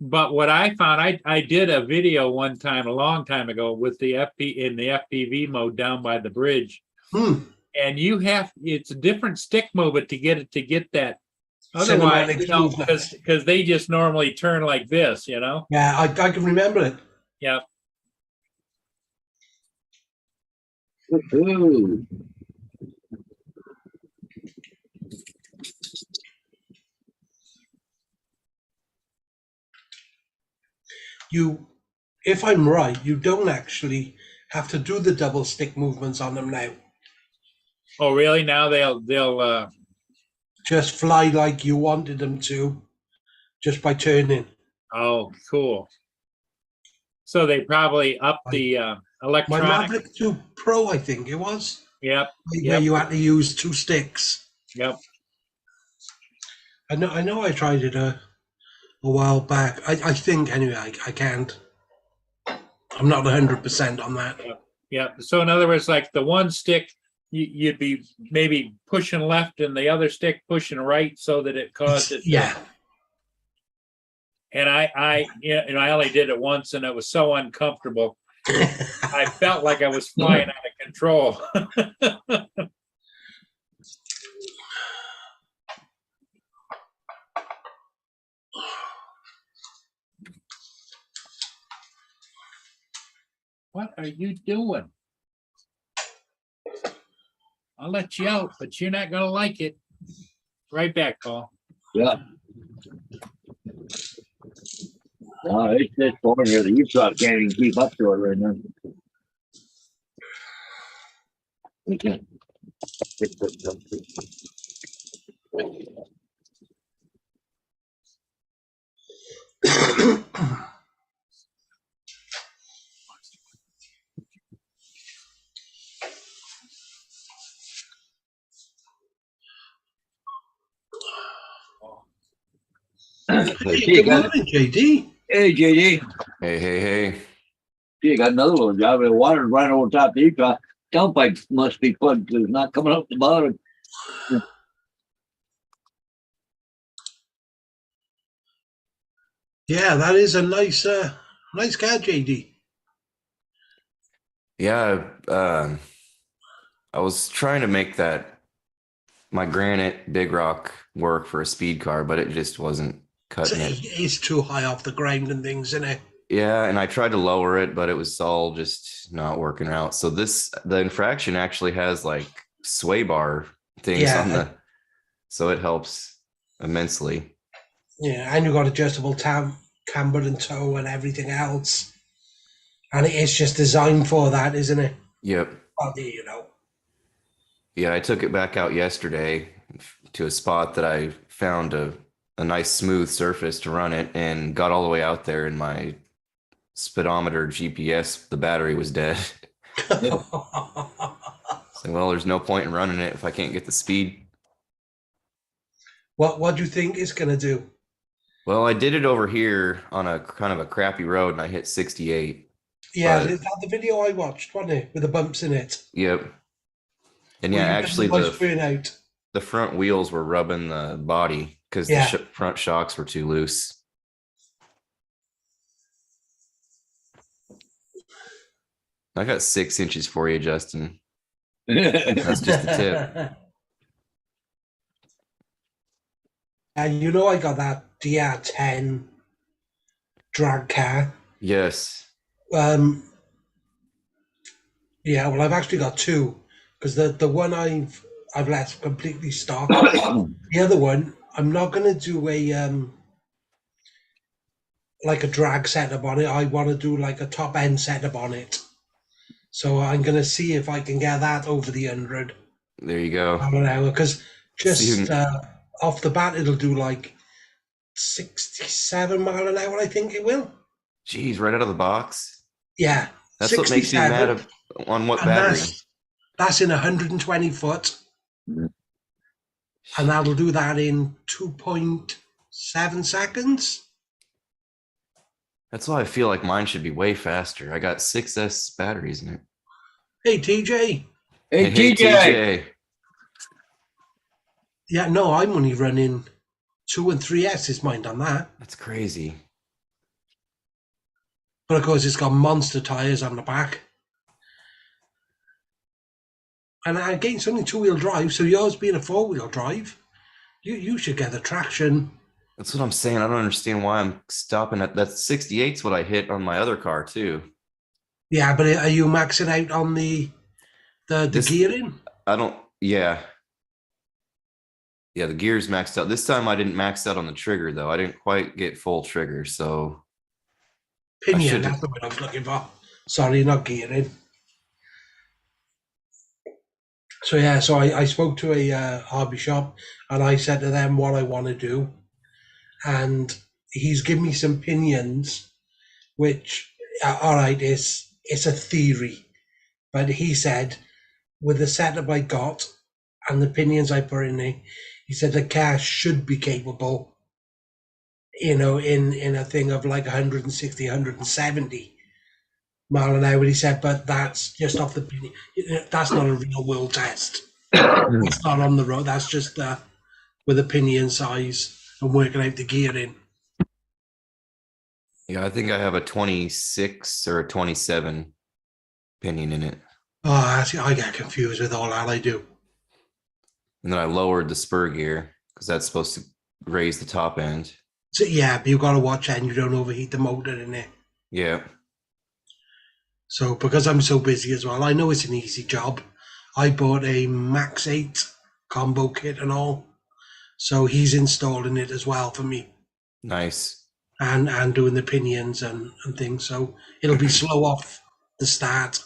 But what I found, I did a video one time, a long time ago, with the FPV mode down by the bridge. And it's a different stick movement to get that. Otherwise, because they just normally turn like this, Yeah, I can remember it. Yeah. Ooh. If I'm right, you don't actually have to do the double stick movements on them now. Oh, really? Now they'll just fly like you wanted them to, just by turning. Oh, cool. So they probably up the electronic. My Maverick 2 Pro, I think it was. Yep. Where you had to use 2 sticks. Yep. I know. I tried it a while back. I think anyway. I can't. I'm not 100% on that. Yeah. So in other words, like the one stick, you'd be maybe pushing left, and the other stick pushing right, so that it caused it. Yeah. And I only did it once, and it was so uncomfortable. I felt like I was flying out of control. What are you doing? I'll let you out, but you're not gonna like it. Right back, Paul. Yeah. It's this corner here. The Utah can't even keep up to it right now. We can't. Good morning, JD. Hey, JD. Hey. You got another little job. The water's right over top of the Utah. Downpipe must be plugged because it's not coming up the bottom. Yeah, that is a nice car, JD. Yeah, I was trying to make my Granite Big Rock work for a speed car, but it just wasn't cutting it. It's too high off the ground and things, isn't it? Yeah, and I tried to lower it, but it was all just not working out. So the infraction actually has like sway bar things Yeah. on so it helps immensely. Yeah, and you've got adjustable camber and toe and everything else. And it's just designed for that, isn't it? Yep. Well, you know. Yeah, I took it back out yesterday to a spot that I found a nice smooth surface to run it, and got all the way out there, and my speedometer GPS, the battery was dead. So, well, there's no point in running it if I can't get the speed. What do you think it's gonna do? Well, I did it over here on a kind of a crappy road, and I hit 68. Yeah, But- is that the video I watched, wasn't it? With the bumps in it. Yep. And Where yeah, you get actually the voice burn out. the front wheels were rubbing the body because Yeah. the front shocks were too loose. I got 6 inches for you, Justin. That's just the tip. And you know I got that DR10 drag car. Yes. Yeah, well, I've actually got two because the one I've left completely stock. The other one, I'm not going to do a like a drag setup on it. I want to do like a top end setup on it. So I'm going to see if I can get that over the 100 There you go. mile an hour because just See, off the bat it'll do like 67 mile an hour. I think it will. Geez, right out of the box. Yeah, That's what makes you 67. mad on what And battery? that's in 120 foot. Mm. And that'll do that in 2.7 seconds. That's why I feel like mine should be way faster. I got 6S batteries in it. Hey, TJ. Hey, TJ. Yeah, no, I'm only running 2 and 3S's mind on that. That's crazy. But of course, it's got monster tires on the back. And again, it's only 2-wheel drive, so yours being a 4-wheel drive, you should get the traction. That's what I'm saying. I don't understand why I'm stopping at that. 68's what I hit on my other car too. Yeah, but are you maxing out on the This- gearing? I don't. Yeah. Yeah, the gear's maxed out. This time I didn't max out on the trigger though. I didn't quite get full trigger, so Pinion, should've- that's the word I was looking for. Sorry, not gearing. So yeah, so I spoke to a hobby shop and I said to them what I want to do, and he's given me some pinions, which all right, it's a theory, but he said with the setup I got and the pinions I put in it, he said the car should be capable, you know, in a thing of like 160, 170 mile an hour. He said, but that's just off the pinion. That's not a real world test. It's not on the road. That's just with a pinion size and working out the gearing. yeah, I think I have a 26 or a 27 pinion in it. Oh, I get confused with all that. I do. And then I lowered the spur gear because that's supposed to raise the top end. So yeah, but you've got to watch out and you don't overheat the motor in it. Yeah. So because I'm so busy as well, I know it's an easy job. I bought a Max 8 combo kit and all. So he's installing it as well for me Nice. and doing the pinions and things. So it'll be slow off the start,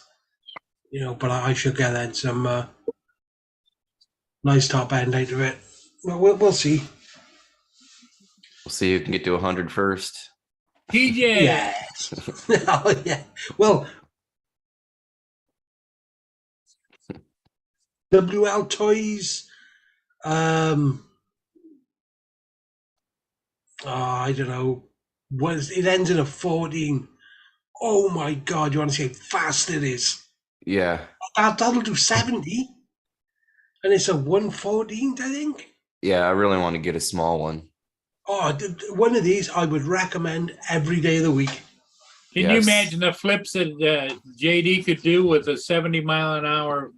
you know, but I should get then some nice top end out of it. Well, we'll see. We'll see who can get to 100 first. TJ. Yes. Oh, yeah. Well, WL Toys, I don't know. It ends in a 14. Oh my God, you want to see how fast it is? Yeah. That'll do 70. And it's a 114, I think. Yeah, I really want to get a small one. Oh, one of these I would recommend every day of the week. Can you Yes. imagine the flips that JD could do with a 70 mile an hour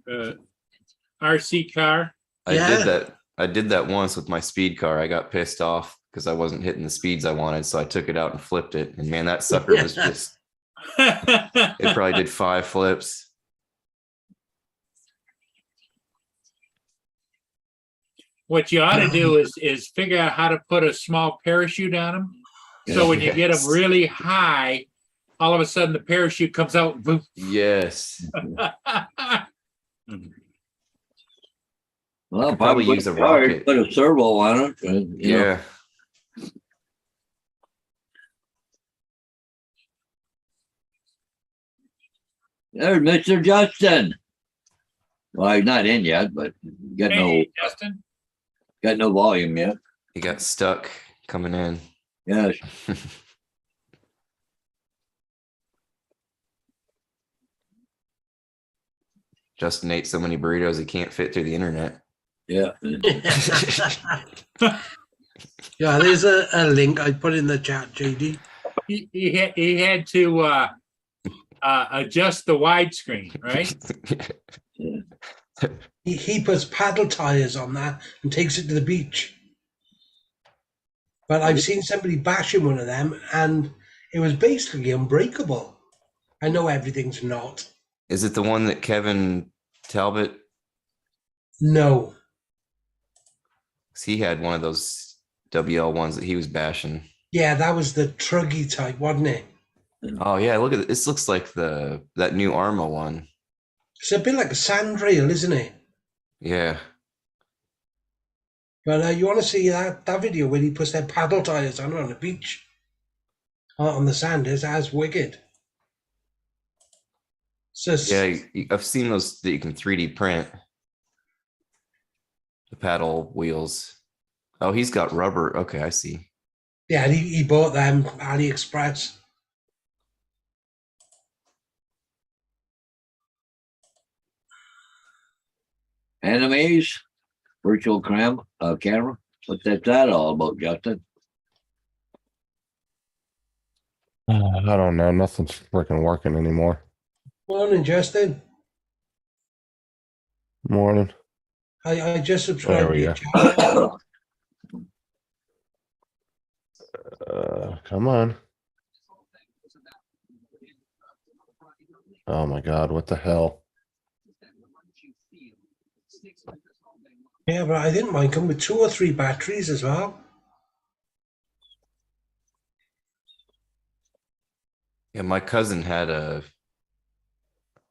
RC car? I Yeah. did that. I did that once with my speed car. I got pissed off. because I wasn't hitting the speeds I wanted. So I took it out and flipped it. And man, that sucker was just, it probably did 5 flips. What you ought to do is figure out how to put a small parachute on them. So when you get them really high, all of a sudden the parachute comes out. And boom. Yes. Well, could probably use a rocket. Put a servo on it. And, you know. Yeah. There's Mr. Justin. Well, he's not in yet, but Hey, Justin. got no volume yet. He got stuck coming in. Yes. Justin ate so many burritos he can't fit through the internet. Yeah. Yeah, there's a link I put in the chat, JD. He had to adjust the widescreen, right? He puts paddle tires on that and takes it to the beach. But I've seen somebody bashing one of them, and it was basically unbreakable. I know everything's not. Is it the one that Kevin Talbot? No. 'Cause he had one of those WL ones that he was bashing. Yeah, that was the truggy type, wasn't it? Oh yeah, look at it. This looks like that new Arma one. It's a bit like a sand rail, isn't it? Yeah. But you want to see that video when he puts their paddle tires on the beach, on the sand? That's wicked. So Yeah, I've seen those that you can 3D print. The paddle wheels. Oh, he's got rubber. Okay, I see. yeah, he bought them AliExpress. Animes, virtual camera. What's that all about, Justin? I don't know. Nothing's freaking working anymore. Morning, Justin. Morning. I just There subscribed to we your go. channel. Come on. Oh my God, what the hell? Yeah, but I think mine come with 2 or 3 batteries as well. Yeah, my cousin had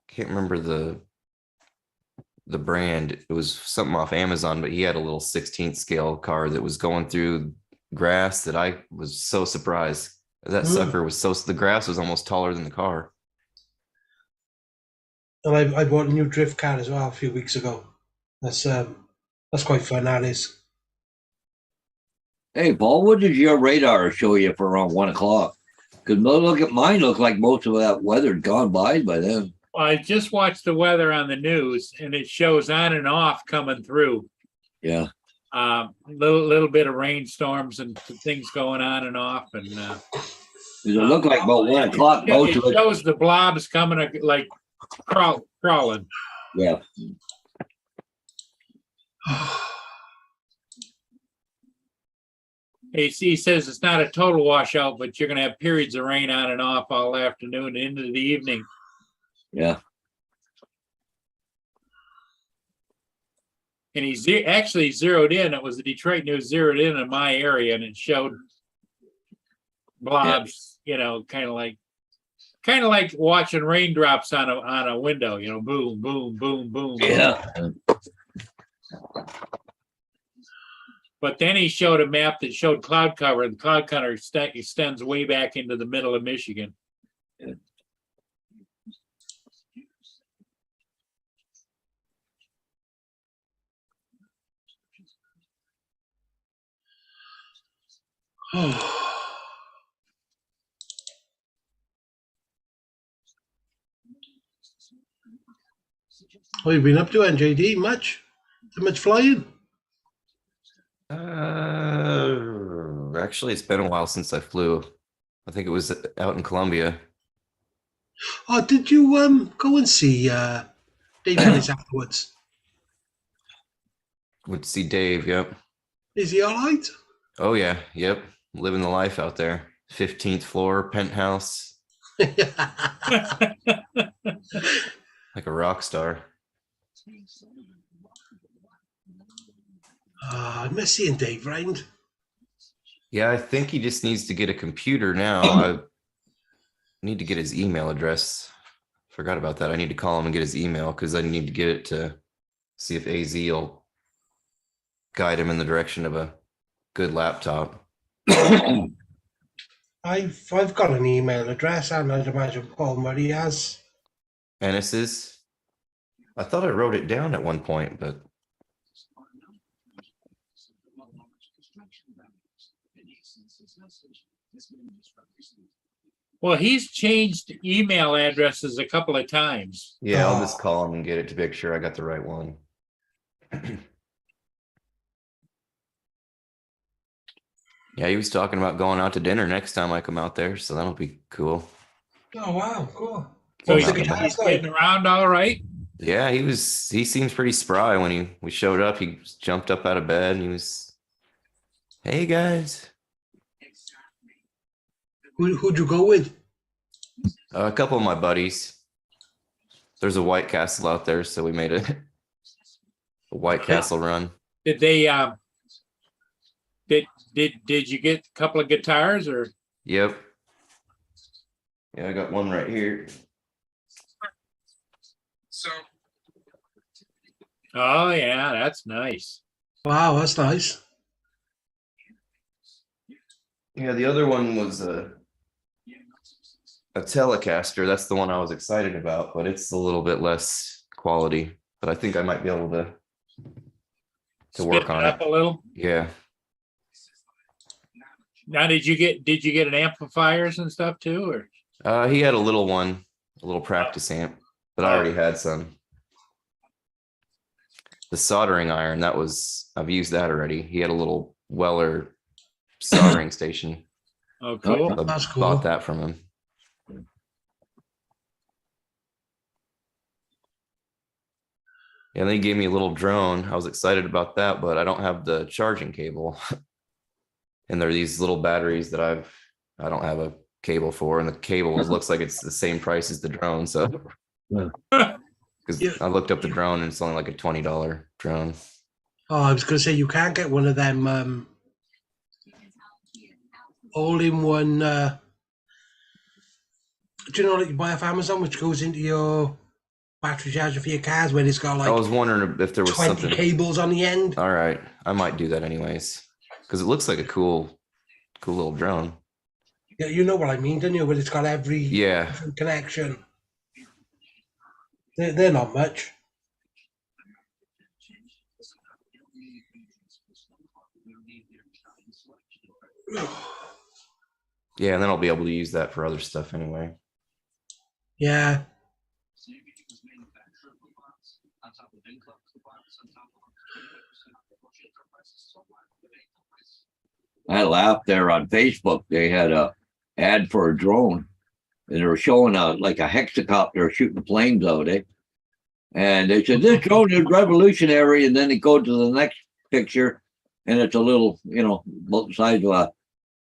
can't remember the brand. It was something off Amazon, but he had a little 16th scale car that was going through grass that I was so surprised. That sucker was the grass was almost taller than the car. And I bought a new drift car as well a few weeks ago. That's quite fun, that is. Hey, Paul, what did your radar show you for around 1 o'clock? Because look at mine. Look like most of that weather had gone by then. I just watched the weather on the news, and it shows on and off coming through. Yeah. Little bit of rainstorms and things going on and off, and Does it look like about 1 o'clock? Most of it it. shows the blobs coming like crawling. Yeah. He says it's not a total washout, but you're going to have periods of rain on and off all afternoon and into the evening. Yeah. And he's actually zeroed in. It was the Detroit News zeroed in my area, and it showed blobs. You know, kind of like watching raindrops on a window. You know, boom, boom, boom, boom. Yeah. But then he showed a map that showed cloud cover, and the cloud cover extends way back into the middle of Michigan. Yeah. What have you been up to, NJD? Much? Too much flying? Actually, it's been a while since I flew. I think it was out in Colombia. Oh, did you go and see Dave Ellis afterwards? Went to see Dave. Yep. Is he all right? Oh yeah, yep. Living the life out there. 15th floor penthouse, like a rock star. I miss seeing Dave round. Yeah, I think he just needs to get a computer now. I need to get his email address. Forgot about that. I need to call him and get his email because I need to get it to see if AZ will guide him in the direction of a good laptop. I've got an email address, and I'd imagine Paul Murray has. Ennis's. I thought I wrote it down at one point, but Well, he's changed email addresses a couple of times. yeah, I'll Oh. just call him and get it to make sure I got the right one. Yeah, he was talking about going out to dinner next time I come out there, so that'll be cool. Oh wow, cool. So What's he's, the he's guitar's getting like? around all right. Yeah, he seems pretty spry when we showed up. He jumped up out of bed and he was, hey guys. Who'd you go with? A couple of my buddies. There's a White Castle out there, so we made a White Castle run. Did they did you get a couple of guitars or Yep. Yeah, I got one right here. oh yeah, that's nice. Wow, that's nice. Yeah, the other one was a Telecaster. That's the one I was excited about, but it's a little bit less quality. But I think I might be able to work Spin on up it. a little. Yeah. Now did you get an amplifiers and stuff too, or He had a little one, a little practice amp, but I already had some. The soldering iron, I've used that already. He had a little Weller soldering station. oh cool. I That's cool. bought that from him. And they gave me a little drone. I was excited about that, but I don't have the charging cable. And there are these little batteries that I don't have a cable for, and the cable looks like it's the same price as the drone. So because Yeah. I looked up the drone and it's only like a $20 drone. Oh, I was gonna say you can't get one of them all-in-one. Do you know that you buy off Amazon, which goes into your battery charger for your cars, where it's got I like was wondering if there was 20 something. cables on the end? All right, I might do that anyways because it looks like a cool little drone. Yeah, you know what I mean, don't you? Where it's got every Yeah, different connection. They're not much. yeah, and then I'll be able to use that for other stuff anyway. Yeah. I laughed there on Facebook. They had a ad for a drone, and they were showing like a hexacopter shooting flames out, eh? And they said this drone is revolutionary, and then they go to the next picture, and it's a little, about the size of a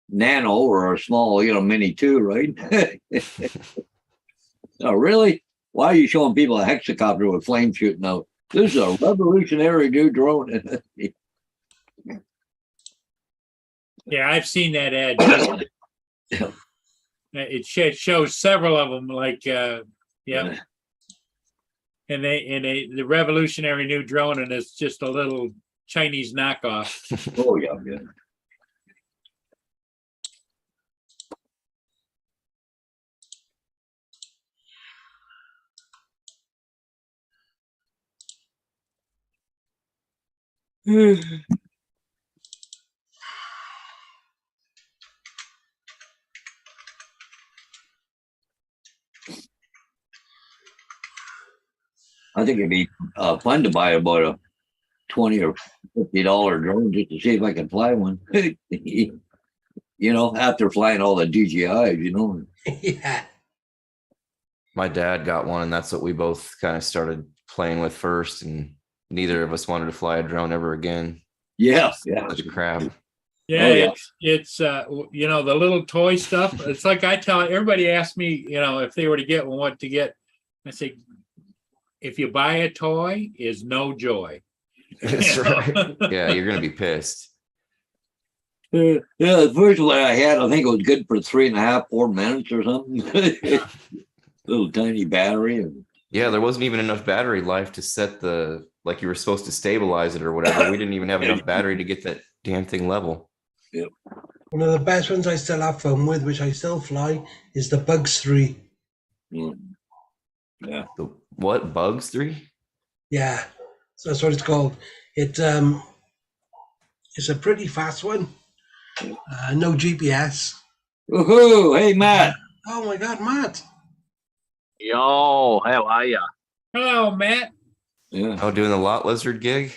nano or a small, mini 2, right? Oh, really? Why are you showing people a hexacopter with flames shooting out? This is a revolutionary new drone. Yeah, I've seen that ad. Yeah. It shows several of them, like yeah, and the revolutionary new drone, and it's just a little Chinese knockoff. Oh, yeah, yeah. I think it'd be fun to buy about a $20 or $50 drone just to see if I can fly one. After flying all the DJIs, Yeah. My dad got one, and that's what we both kind of started playing with first, and neither of us wanted to fly a drone ever again. Yeah, yeah. Such crap. Yeah, yeah. it's you know, the little toy stuff. It's like I tell everybody asks me, you know, if they were to get one, what to get. I say, if you buy a toy, is no joy. That's You know? right. Yeah, you're gonna be pissed. Yeah, the first one I had, I think it was good for 3.5, 4 minutes or something. Little tiny battery. And Yeah, there wasn't even enough battery life to set like you were supposed to stabilize it or whatever. We didn't even have enough battery to get that damn thing level. One of the best ones I still have fun with, which I still fly, is the Bugs 3. mm, yeah. The what? Bugs 3? Yeah, so that's what it's called. It's a pretty fast one. No GPS. Woohoo! Hey, Matt. Oh my God, Matt! Yo, how are ya? Hello, Matt. Yeah. Oh, doing the lot lizard gig?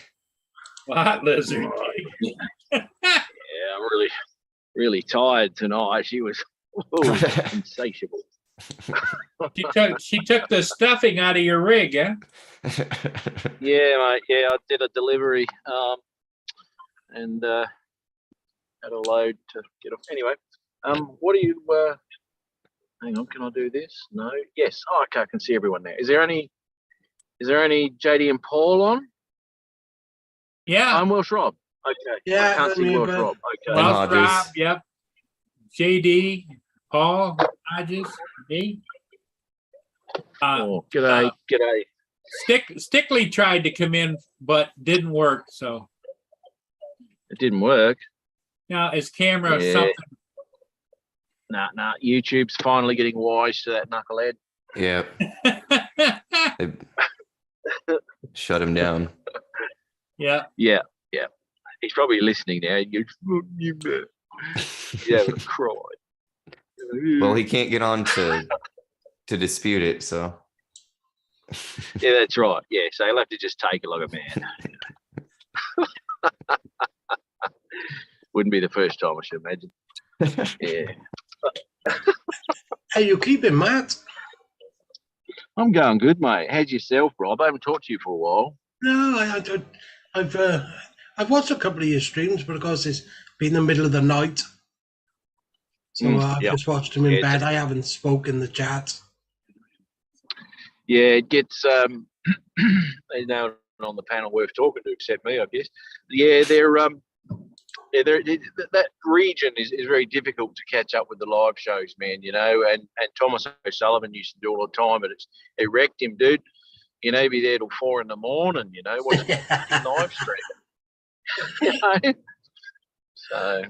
Hot lizard. Yeah, I'm really tired tonight. She was insatiable. She took the stuffing out of your rig, huh? Yeah, mate. Yeah, I did a delivery, and had a load to get off. Anyway, what do you? Hang on, can I do this? No. Yes. Oh, okay. I can see everyone now. Is there any JD and Paul on? Yeah. I'm Welsh Rob. Okay. Yeah, I can't see me, Welsh but- Rob. Okay. And Welsh Hodges. Rob, yep. JD, Paul, Hodges, me. Oh, g'day. G'day. Stickley tried to come in, but didn't work. So It didn't work. now his camera Yeah. something. Nah. YouTube's finally getting wise to that knucklehead. Yeah, they shut him down. Yeah. Yeah. He's probably listening now. Yeah, cry. Well, he can't get on to dispute it, so Yeah, that's right. Yeah, so he'll have to just take it like a man. Wouldn't be the first time, I should imagine. Yeah. How you keeping, Matt? I'm going good, mate. How's yourself, Rob? I haven't talked to you for a while. No, I've watched a couple of your streams, but of course it's been the middle of the night, so I've yeah. just watched them in Yeah, bed. I haven't spoken in the chat. Yeah, it gets there's no one on the panel worth talking to except me, I guess. Yeah, that region is very difficult to catch up with the live shows, man. You know, and Thomas O'Sullivan used to do all the time, but it wrecked him, dude. You know, be there till 4 a.m. You know, watching live stream. You know? So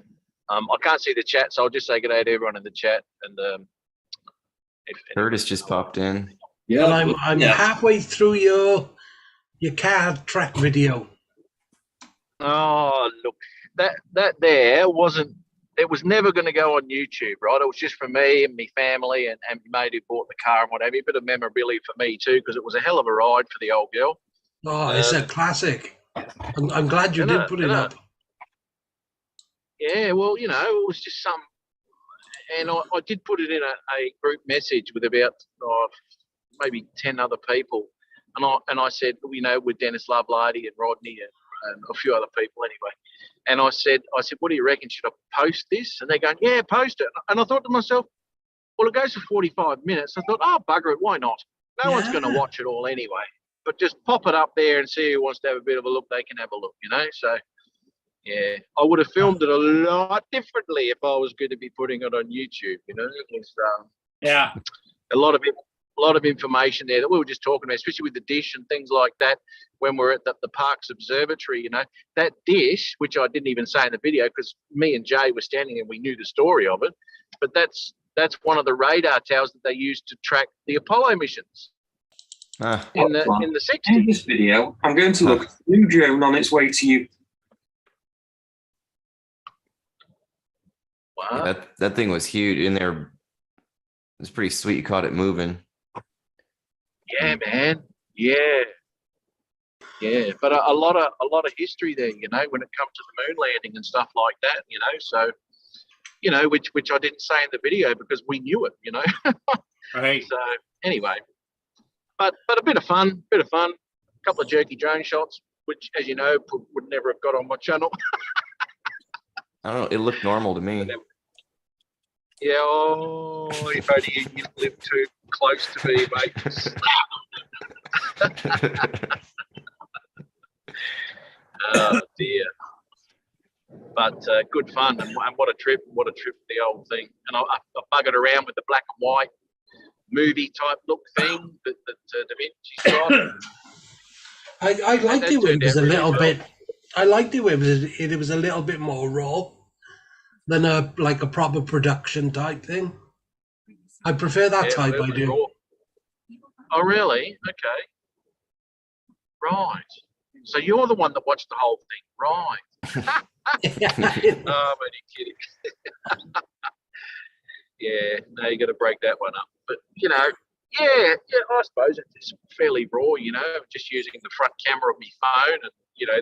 I can't see the chat, so I'll just say good day to everyone in the chat. And if Curtis just popped in. Yeah. And I'm yeah. halfway through your car track video. Oh, look, that there wasn't. It was never going to go on YouTube, right? It was just for me and my family and my mate who bought the car and whatever. A bit of memorability for me too, because it was a hell of a ride for the old girl. Oh, it's a classic. I'm glad you Isn't did it? put it Isn't up. Yeah, well, you know, it was just some, and I did put it in a group message with about maybe 10 other people, and I said, you know, with Dennis Lovelady and Rodney and a few other people anyway, and I said, what do you reckon? Should I post this? And they're going, yeah, post it. And I thought to myself, well, it goes for 45 minutes. I thought, oh, bugger it, why not? No one's going to Yeah. watch it all anyway. But just pop it up there and see who wants to have a bit of a look. They can have a look, you know. So, yeah, I would have filmed it a lot differently if I was going to be putting it on YouTube. You know, it was Yeah. a lot of information there that we were just talking about, especially with the dish and things like that. When we're at the Parks Observatory, you know, that dish, which I didn't even say in the video because me and Jay were standing and we knew the story of it, but that's one of the radar towers that they used to track the Apollo missions Ah, in the In 60s. this video, I'm going to look at a new drone on its way to you. Wow. yeah, that thing was huge in there. It was pretty sweet. You caught it moving. Yeah, man. Yeah. Yeah, but a lot of history there, you know, when it comes to the moon landing and stuff like that, you know. So, you know, which I didn't say in the video because we knew it, you know. Right. So anyway, but a bit of fun, a couple of jerky drone shots, which, as you know, would never have got on my channel. I don't know. It looked normal to me. Yeah, oh, if only you live too close to me, mate. Oh dear. But good fun, and what a trip! What a trip, the old thing. And I buggered around with the black and white movie type look thing that Da Vinci's got. I liked That it when it turned was out a really little well. bit. I liked it when it was a little bit more raw than a like a proper production type thing. I prefer that Yeah, type. well, I it was do. raw. Oh, really? Okay. Right. So you're the one that watched the whole thing, right? Oh, I'm only kidding. Yeah, no, you got to break that one up. But yeah, I suppose it's fairly raw. Just using the front camera of my phone, and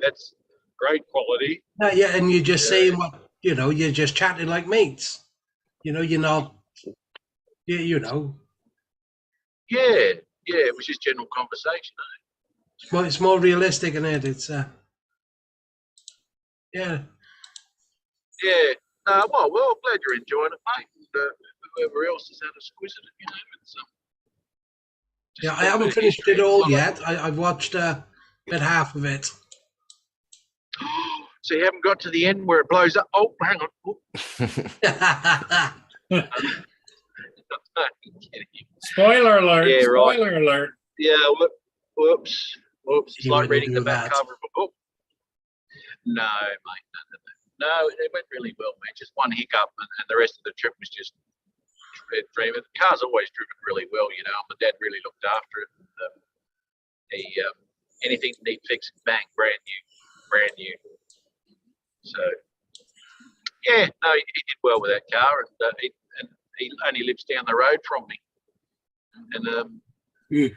that's great quality. Yeah, and you're just Yeah. saying what you're just chatting like mates. You're not. Yeah, Yeah, it was just general conversation. it's more realistic, isn't it? It's yeah. Yeah. No, well, I'm glad you're enjoying it, mate. And, whoever else has had a squiz at it, it's Yeah, just I a haven't bit of finished history. it all yet. I've watched about half of it. So you haven't got to the end where it blows up. Oh, hang on. Oh, Spoiler alert. Yeah, right. Spoiler alert. Yeah, whoops. It's You like wouldn't reading do the back that. cover of a book. No, mate, no, it went really well, mate. Just one hiccup, and the rest of the trip was just dreaming. The car's always driven really well, My dad really looked after it. And, anything that needs fixing, bang, brand new. So, yeah, no, he did well with that car, and he only lives down the road from me. And it's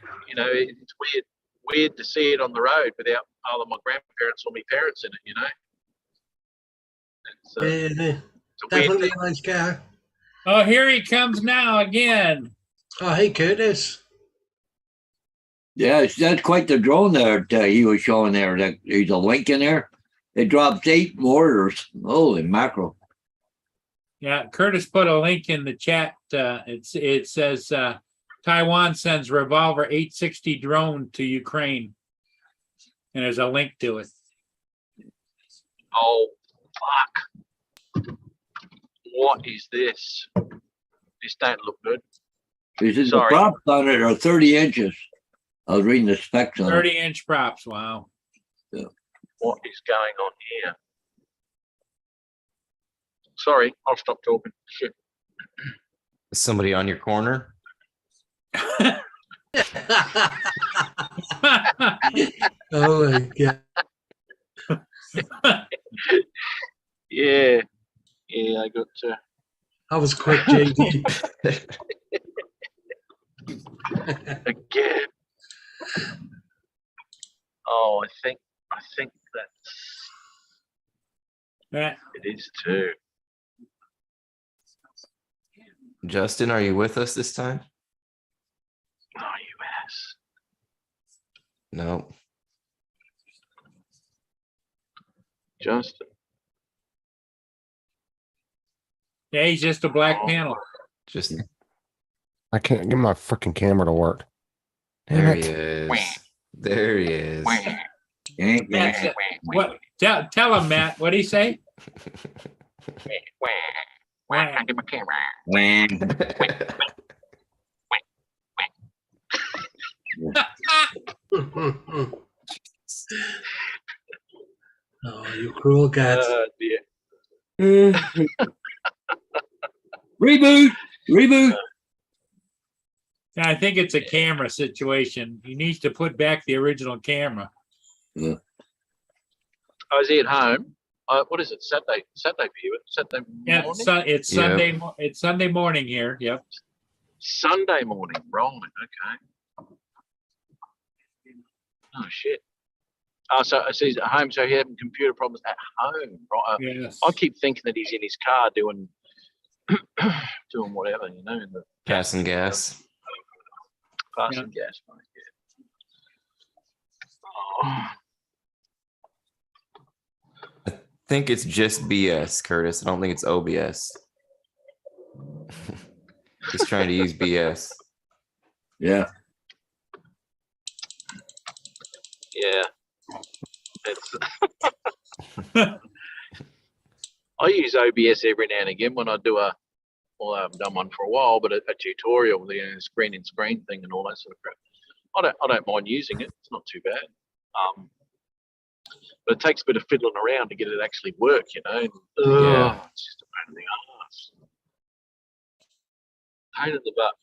weird to see it on the road without either my grandparents or my parents in it. It's, it's a weird Definitely thing. a nice car. Oh, here he comes now again. Oh, hey, Curtis. Yeah, that's quite the drone there that he was showing there. That there's a link in there. It drops 8 mortars. Holy mackerel! Yeah, Curtis put a link in the chat. It says Taiwan sends Revolver 860 drone to Ukraine, and there's a link to it. Oh, fuck. What is this? This don't look good. He says the Sorry. props on it are 30 inches. I was reading the specs on it. 30-inch props. Wow. What is going on here? Sorry, I'll stop talking. Shit. Somebody on your corner? Oh my god. Yeah, I got That was quick, JD. again. Oh, I think Yeah. it is too. Justin, are you with us this time? Oh, US. No. Justin. Yeah, he's just a black panel. Just I can't get my freaking camera to work. Damn there he it. is. There he is. Matt, what? Tell him, Matt. What did he say? I get my camera. Oh, you cruel cat. Dear. Reboot. I think it's a camera situation. He needs to put back the original camera. I was at home. What is it? Saturday for you? Saturday Yeah, morning? it's Yeah. Sunday. It's Sunday morning here. Yep. Sunday morning. Right. Okay. Oh shit. Oh, so he's at home. So he's having computer problems at home. Right. Yes. I keep thinking that he's in his car doing whatever, in the Passing gas. passing gas. Mate. Yeah. Oh. I think it's just BS, Curtis. I don't think it's OBS. He's trying to use BS. Yeah. Yeah. It's I use OBS every now and again when I do well, I haven't done one for a while, but a tutorial, the screen in screen thing and all that sort of crap. I don't mind using it. It's not too bad. But it takes a bit of fiddling around to get it to actually work, you know. And, Yeah. It's just a pain in the ass. Pain in the butt.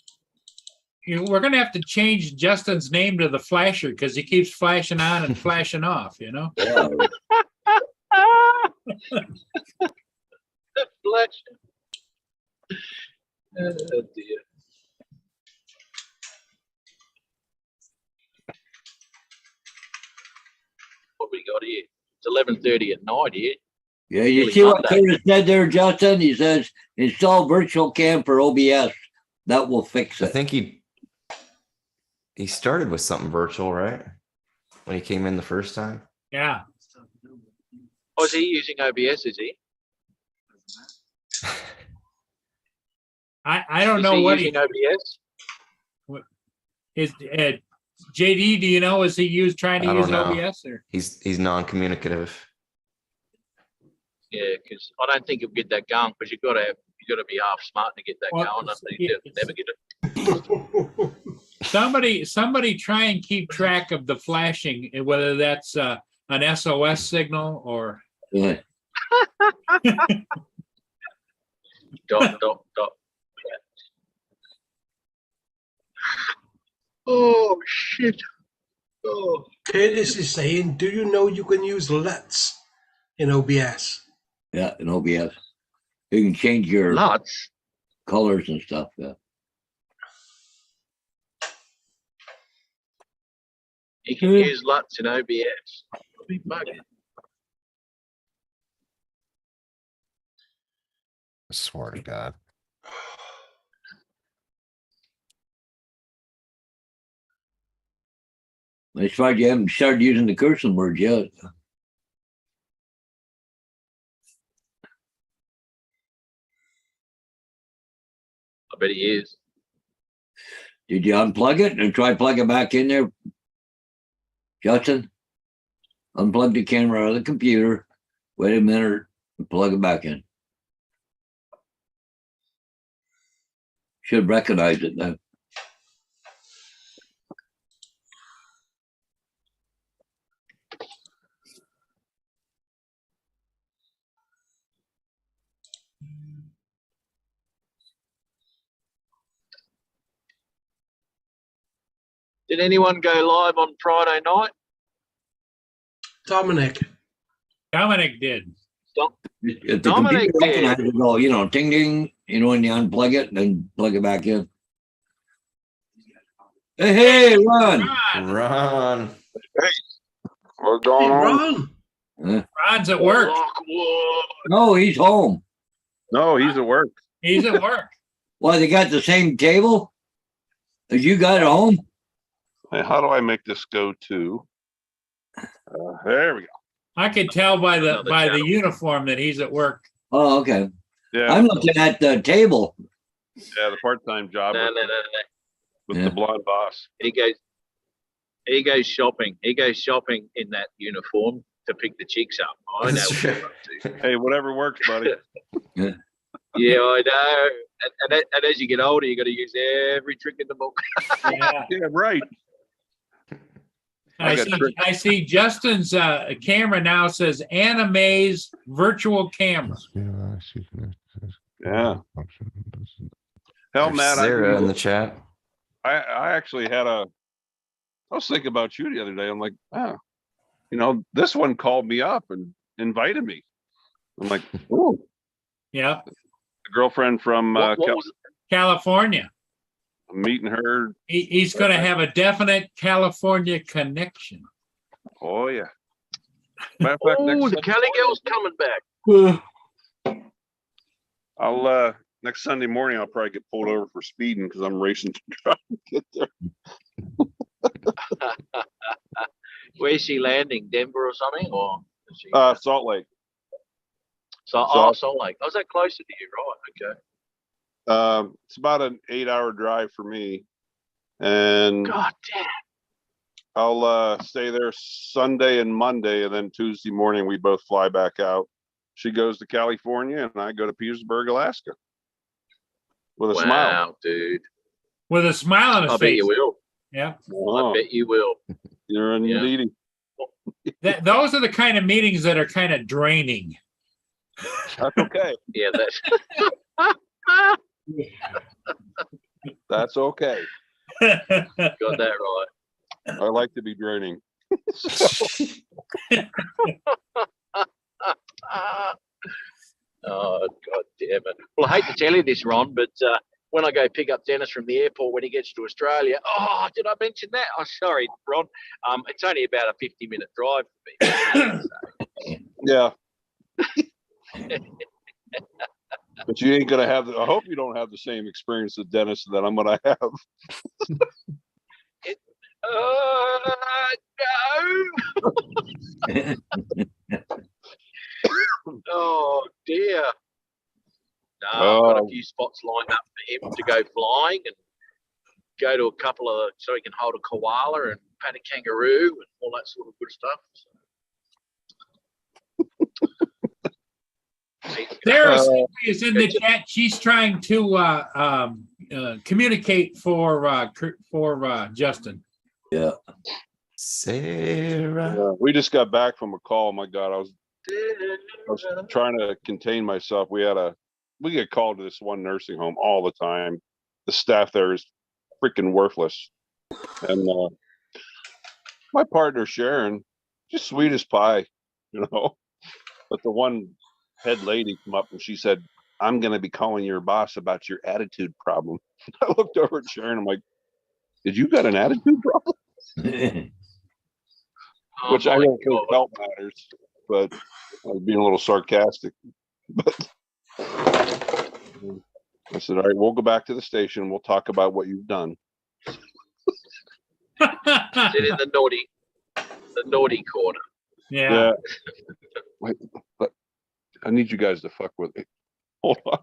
We're gonna have to change Justin's name to the Flasher because he keeps flashing on and flashing off, you know? Yeah. Flash. Oh dear. What we got here? It's 11:30 at night here. Yeah, you Really see what Monday. Curtis said there, Justin? He says install virtual cam for OBS. That will fix I it. think he started with something virtual, right? When he came in the first time. Yeah. Oh, is he using OBS, is he? I don't Is know he what using he OBS? is. JD, do you know, is he trying to I use don't know. OBS or? He's non-communicative. Yeah, because I don't think he'll get that going because you got to be half smart to get that Well, going. I think yeah, you'll never get it. Somebody try and keep track of the flashing, whether that's an SOS signal or. Yeah. Dot. Oh shit! Oh, Curtis is saying, do you know you can use LUTs in OBS? Yeah, in OBS. You can change your nuts! colors and stuff. Yeah. You can use LUTs in OBS. Be bugging. I swear to God. That's why you haven't started using the cursing words yet. I bet he is. Did you unplug it and try plug it back in there, Justin? Unplug the camera out of the computer. Wait a minute and plug it back in. Should recognize it then. Did anyone go live on Friday night? Dominic. Dominic did. If the Dominic computer did. recognizes it all, ding ding, when you unplug it and then plug it back in. Hey, Ron. Ron. What's going on? Ron. Ron's at work. Lockwood. No, he's home. No, he's at work. He's at work. Why, they got the same table as you got at home? Hey, how do I make this go to? There we go. I could tell by the Another channel. uniform that he's at work. Oh, okay. Yeah, I'm looking at the table. yeah, the part-time job No. with Yeah. the blonde boss. He goes shopping. He goes shopping in that uniform to pick the chicks up. I know That's what you're right. up to. Hey, whatever works, buddy. Yeah, I know. And as you get older, you got to use every trick in the book. Yeah. Yeah, right. I got see, tricked. I see Justin's camera now says Anime's virtual camera. Yeah. Hell, There's Matt, Sarah in the chat. I actually I was thinking about you the other day. I'm like, this one called me up and invited me. I'm like, oh, Yeah, a girlfriend from What was it? California. I'm meeting her. He's going to have a definite California connection. Oh yeah. Matter of fact, Oh, next the Sunday Kelly morning, girl's coming back. I'll next Sunday morning I'll probably get pulled over for speeding because I'm racing to try to get there. Where's she landing? Denver or something? Or is she, Salt Lake. Salt Lake. I was that closer to you, right? Okay. It's about an 8-hour drive for me, and God damn. I'll stay there Sunday and Monday, and then Tuesday morning we both fly back out. She goes to California, and I go to Petersburg, Alaska, with a smile. Wow, dude. With a smile on his I bet face. you will. Yeah. Oh, I bet you will. you're a Yeah. needy. Those are the kind of meetings that are kind of draining. That's okay. Yeah, that's That's okay. got that right. I like to be draining. Oh, God damn it. Well, I hate to tell you this, Ron, but when I go pick up Dennis from the airport when he gets to Australia, oh, did I mention that? Oh, sorry, Ron. It's only about a 50-minute drive for me. Yeah. But you ain't gonna have. I hope you don't have the same experience with Dennis that I'm gonna have. No. Oh dear. No, I've got a few spots lined up for him to go flying and go to a couple of, so he can hold a koala and pat a kangaroo and all that sort of good stuff. Sarah is in the chat. She's trying to communicate for Justin. Yeah. Sarah. We just got back from a call. My God, I was trying to contain myself. We get called to this one nursing home all the time. The staff there is freaking worthless. And my partner Sharon, just sweet as pie, you know. But the one head lady come up and she said, "I'm going to be calling your boss about your attitude problem." I looked over at Sharon. I'm like, "Did you got an attitude problem?" Which I don't think belt matters, but I was being a little sarcastic. But I said, "All right, we'll go back to the station. We'll talk about what you've done." Sit in the naughty corner. Yeah. Wait, but I need you guys to fuck with me. Hold on.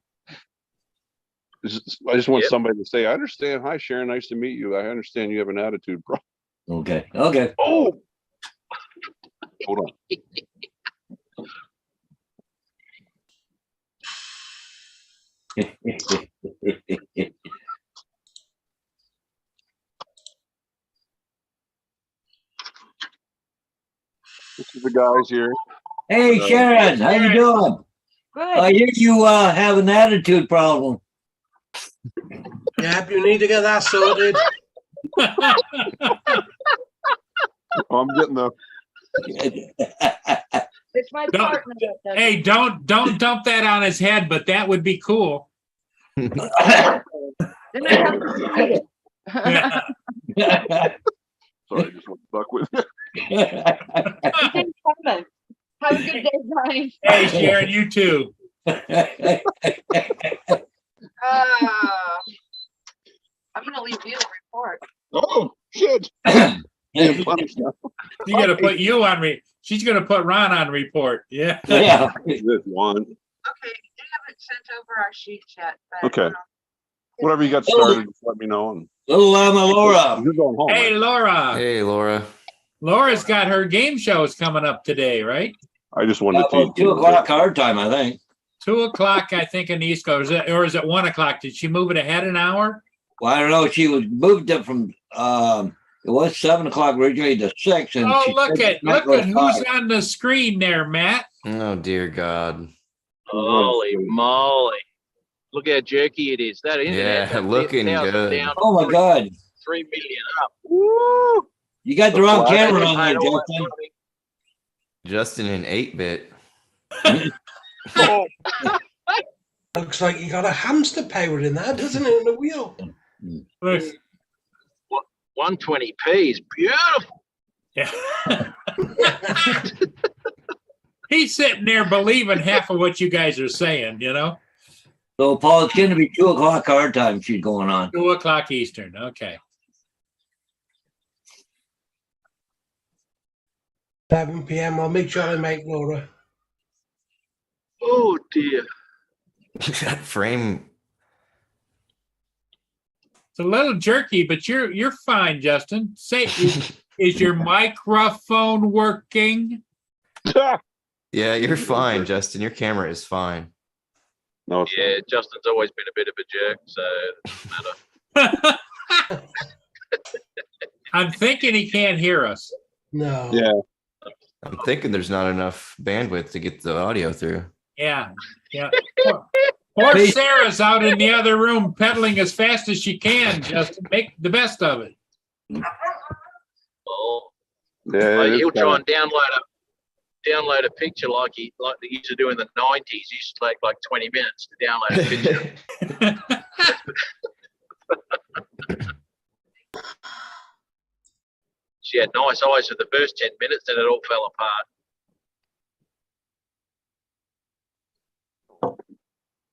I just want somebody to say, "I understand. Hi, Sharon. Nice to meet you. I understand you have an attitude problem." Okay. Okay. Oh, hold on. This is the guys here. Hey, Sharon, how you doing? Good. I hear you have an attitude problem. Yep, you need to get that sorted. I'm getting the. It's my Don't- partner that does Hey, don't dump that on his head, but that would be cool. it. Then I have to see it. Yeah. Sorry, I just want to fuck with you. Thanks, Kevin. Have a good day, Brian. Hey, Sharon, you too. I'm gonna leave you a report. Oh shit! Yeah. Punished now. She's gonna put you on she's gonna put Ron on report. Yeah. Yeah. This one. Okay, you haven't sent over our sheets yet. But, Okay. Whatever you got started, just let me know. And Little Laura. you're going home. Hey, right? Laura. Hey, Laura. Laura's got her game shows coming up today, right? I just wanted to About tease you. 2:00 our time, I think. 2:00, I think, in the East Coast. Or is it 1:00? Did she move it ahead an hour? Well, I don't know. She was moved it from it was 7:00 originally to 6. And Oh, she look said at tonight was who's 5. on the screen there, Matt. Oh, dear God. Holy moly. Look how jerky it is. That internet. Yeah, that looking 10,000 good. down, Oh my God! 3 million up. Woo! You got the wrong flag. camera on Paid there, all that Justin. money. Justin in 8-bit. Oh, Looks like you got a hamster power in there, doesn't it, in the wheel? Look. 120p is beautiful. Yeah. He's sitting there believing half of what you guys are saying, you know? So, Paul, it's going to be 2:00 our time. She's going on. 2:00 Eastern. Okay. 7 p.m. I'll make sure I make Laura. Oh dear. That frame. It's a little jerky, but you're fine, Justin. Say, is your microphone working? Yeah, you're fine, Justin. Your camera is fine. No, it's Yeah, Justin's always been a bit of a jerk, so it doesn't matter. I'm thinking he can't hear us. No. Yeah. I'm thinking there's not enough bandwidth to get the audio through. Yeah, yeah. Poor Sarah's out in the other room pedaling as fast as she can, Justin. Make the best of it. Oh, Yeah. like it's he'll try kinda- and download a picture like they used to do in the 90s. It used to take like 20 minutes to download a picture. She had nice eyes for the first 10 minutes, then it all fell apart.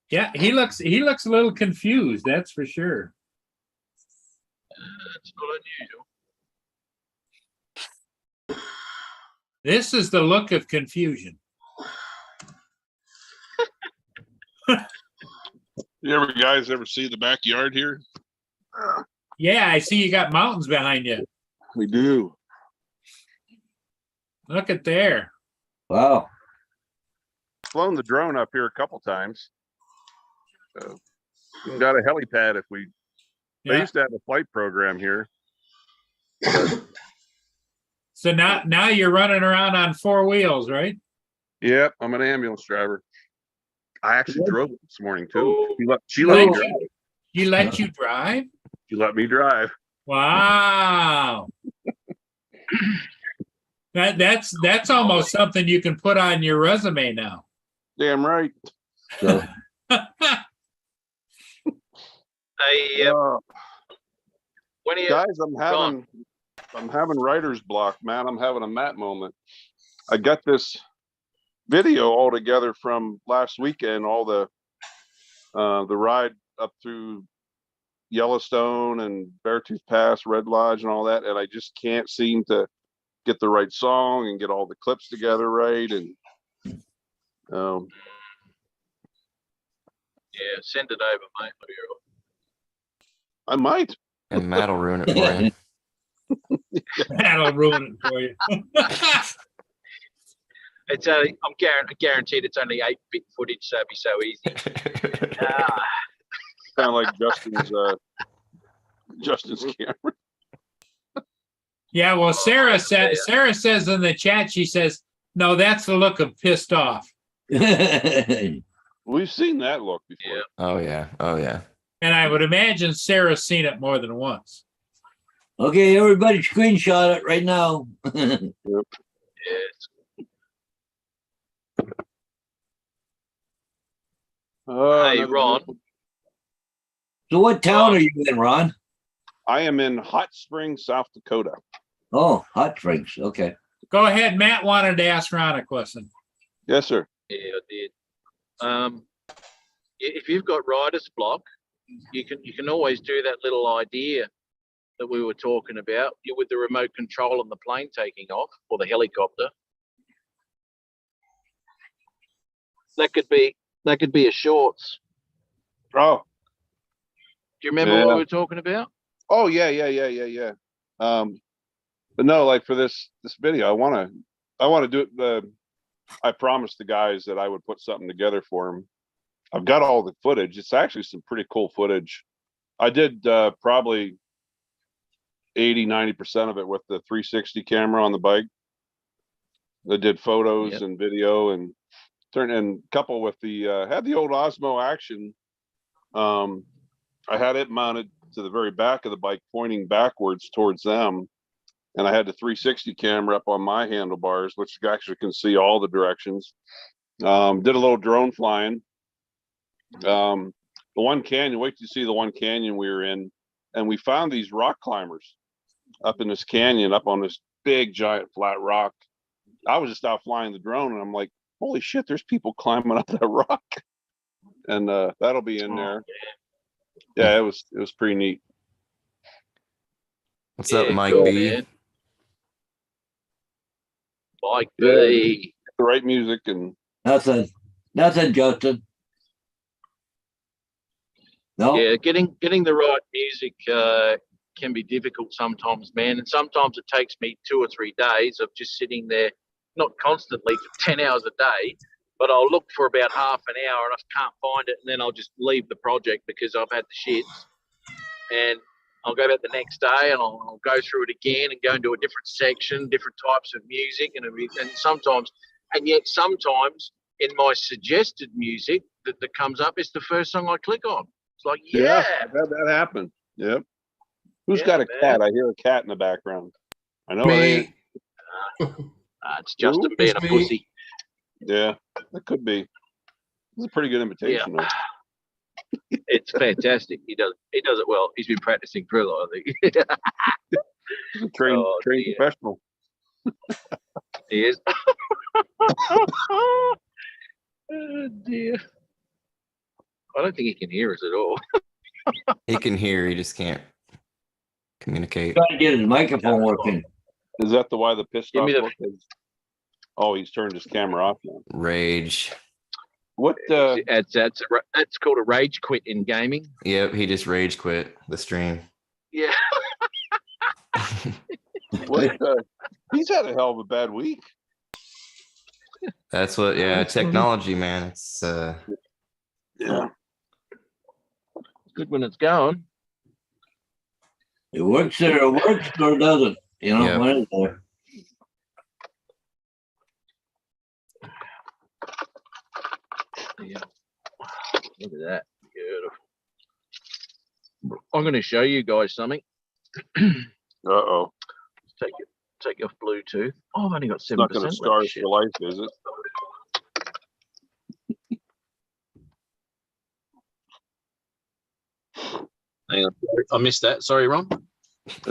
Yeah, he looks a little confused, that's for sure. It's not unusual. This is the look of confusion. You guys ever see the backyard here? Yeah, I see you got mountains behind you. We do. Look at there. Wow. Flown the drone up here a couple times. So we got a helipad if we. They Yeah. used to have a flight program here. So now you're running around on four wheels, right? Yep, I'm an ambulance driver. I actually drove it this morning too. She Let let me you- drive. He let you drive? She let me drive. Wow. That's almost something you can put on your resume now. Damn right. So, Hey, when are you, Guys, I'm having writer's block, man. I'm having a Matt moment. I got this video all together from last weekend, all the ride up through Yellowstone and Beartooth Pass, Red Lodge and all that, and I just can't seem to get the right song and get all the clips together right. And yeah, send it over, mate. I might. And Matt'll ruin it for you. That'll ruin it for you. It's only, guaranteed it's only 8-bit footage, so it'd be so easy. Kind of like Justin's camera. Yeah, well, Sarah says in the chat, she says, no, that's the look of pissed off. We've seen that look before. Yeah. Oh yeah. Oh yeah. And I would imagine Sarah's seen it more than once. okay, everybody screenshot it right now. Yeah, hey, another Ron. good one. So what town are you in, Ron? I am in Hot Springs, South Dakota. Oh, Hot Springs. Okay. Go ahead. Matt wanted to ask Ron a question. Yes, sir. Yeah, I did. If you've got writer's block, you can always do that little idea that we were talking about with the remote control and the plane taking off or the helicopter. That could be a shorts. Oh, Do you remember Yeah. what we were talking about? oh yeah. But no, like for this video, I want to do it. I promised the guys that I would put something together for them. I've got all the footage. It's actually some pretty cool footage. I did probably 80-90% of it with the 360 camera on the bike. I did photos Yep. and video and couple with the had the old Osmo Action. I had it mounted to the very back of the bike, pointing backwards towards them. And I had the 360 camera up on my handlebars, which you actually can see all the directions. Did a little drone flying. The one canyon, wait till you see the one canyon we were in, and we found these rock climbers up in this canyon, up on this big giant flat rock. I was just out flying the drone and I'm like, holy shit, there's people climbing up that rock. And that'll be in there. Yeah, it was pretty neat. What's up, Yeah, Mike cool, B? man. Mike Yeah. B. The right music and Nothing. Nothing, Justin. No, Yeah, getting the right music can be difficult sometimes, man. And sometimes it takes me 2 or 3 days of just sitting there, not constantly for 10 hours a day, but I'll look for about half an hour and I can't find it, and then I'll just leave the project because I've had the shits. And I'll go back the next day and I'll go through it again and go into a different section, different types of music, and sometimes in my suggested music that comes up, it's the first song I click on. It's like, yeah. I've had that happen. Yep. Who's Yeah, got a man. cat? I hear a cat in the background. I know it ain't. Me. It's Justin Ooh, being it's a me. pussy. Yeah, that could be. It's a pretty good imitation. though. It's fantastic. He does it well. He's been practicing for a lot, I think. He's a trained Oh, dear. professional. He is. Oh dear. I don't think he can hear us at all. He can hear, he just can't communicate. trying to get his microphone working. Is that the why the pissed Give off me the- look is? Oh, he's turned his camera off now. Rage. What? That's called a rage quit in gaming. Yep, he just rage quit the stream. Yeah. What? He's had a hell of a bad week. That's what, yeah, technology, man. It's Yeah. Good when it's going. It works or it works or it doesn't. You know, Yeah. what is there? Yeah. Look at that. Beautiful. I'm going to show you guys something. Uh-oh. Take your Bluetooth. Oh, I've only got 7%. It's not going to scar us for life, is it? Hang on. I missed that. Sorry, Ron.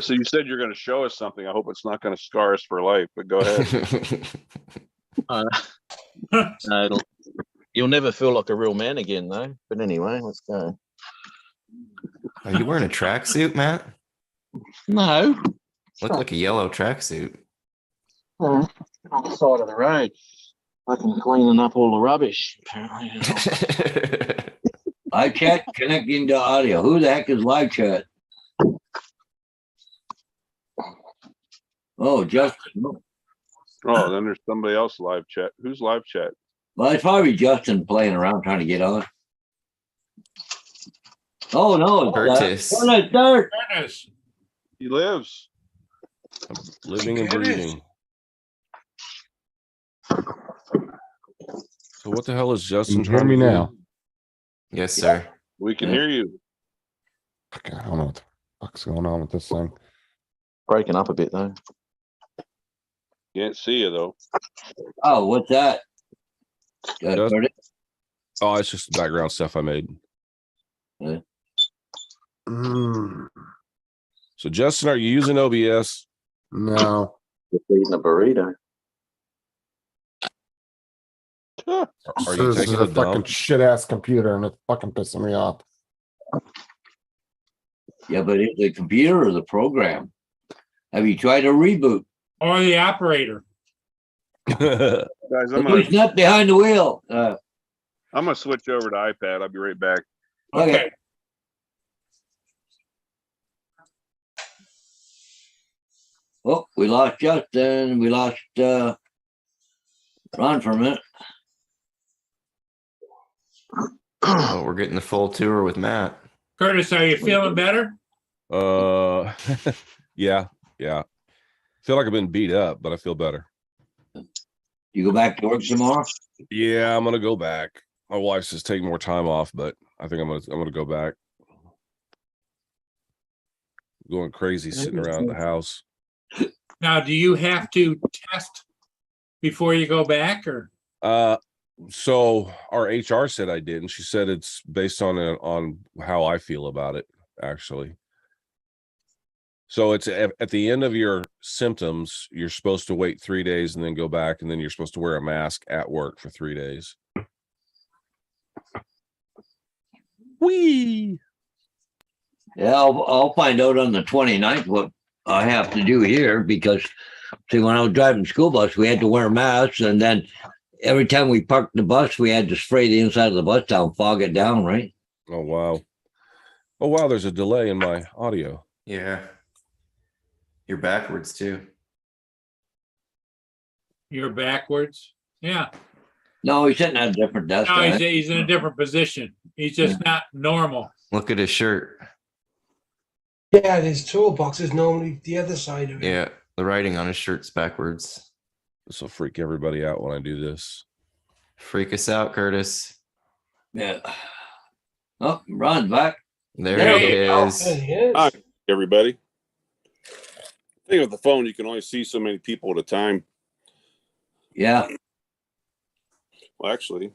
So you said you're going to show us something. I hope it's not going to scar us for life, but go ahead. No, you'll never feel like a real man again, though. But anyway, let's go. Are you wearing a tracksuit, Matt? No. Look like a yellow tracksuit. On the side of the road. Fucking cleaning up all the rubbish, apparently. Live chat connecting to audio. Who the heck is live chat? Oh, Justin. Oh, then there's somebody else live chat. Who's live chat? Well, it's probably Justin playing around trying to get on. Oh no, Curtis. Dirt. Curtis. He lives. Living and Get it. breathing. So what the hell is Justin Can you hear trying me to do? now? Yes, sir. We can Yeah. hear you. Okay, I don't know what the fuck's going on with this thing. Breaking up a bit, though. Can't see you though. Oh, what's that? Just- Curtis? Oh, it's just background stuff I made. Yeah. So Justin, are you using OBS? No. Just eating a burrito. Are This you is taking a a fucking dump? shit ass computer and it's fucking pissing me off. Yeah, but it's the computer or the program. Have you tried a reboot? Or the operator. Guys, I'm Who's gonna not behind the wheel? switch over to iPad. I'll be right back. Okay. Oh, we lost Justin. We lost Ron for a minute. Oh, we're getting the full tour with Matt. Curtis, are you feeling better? Yeah. Feel like I've been beat up, but I feel better. You go back to work tomorrow? Yeah, I'm gonna go back. My wife's just taking more time off, but I think I'm gonna go back. Going crazy sitting around the house. Now, do you have to test before you go back, or? So our HR said I did, and she said it's based on how I feel about it, actually. So it's at the end of your symptoms, you're supposed to wait 3 days and then go back, and then you're supposed to wear a mask at work for 3 days. Whee! Yeah, I'll find out on the 29th what I have to do here because see, when I was driving school bus, we had to wear masks, and then every time we parked the bus, we had to spray the inside of the bus down, fog it down, right? Oh, wow. Oh, wow. There's a delay in my audio. Yeah. You're backwards too. You're backwards. Yeah. No, he's sitting at a different desk. No, I think. he's in a different position. He's just not normal. Look at his shirt. Yeah, his toolbox is normally the other side of it. Yeah. The writing on his shirt's backwards. This will freak everybody out when I do this. Freak us out, Curtis. Yeah. Oh, Ron's back. There There he you go. is. There he is. Hi, everybody. I think with the phone, you can only see so many people at a time. Yeah. Well, actually, Is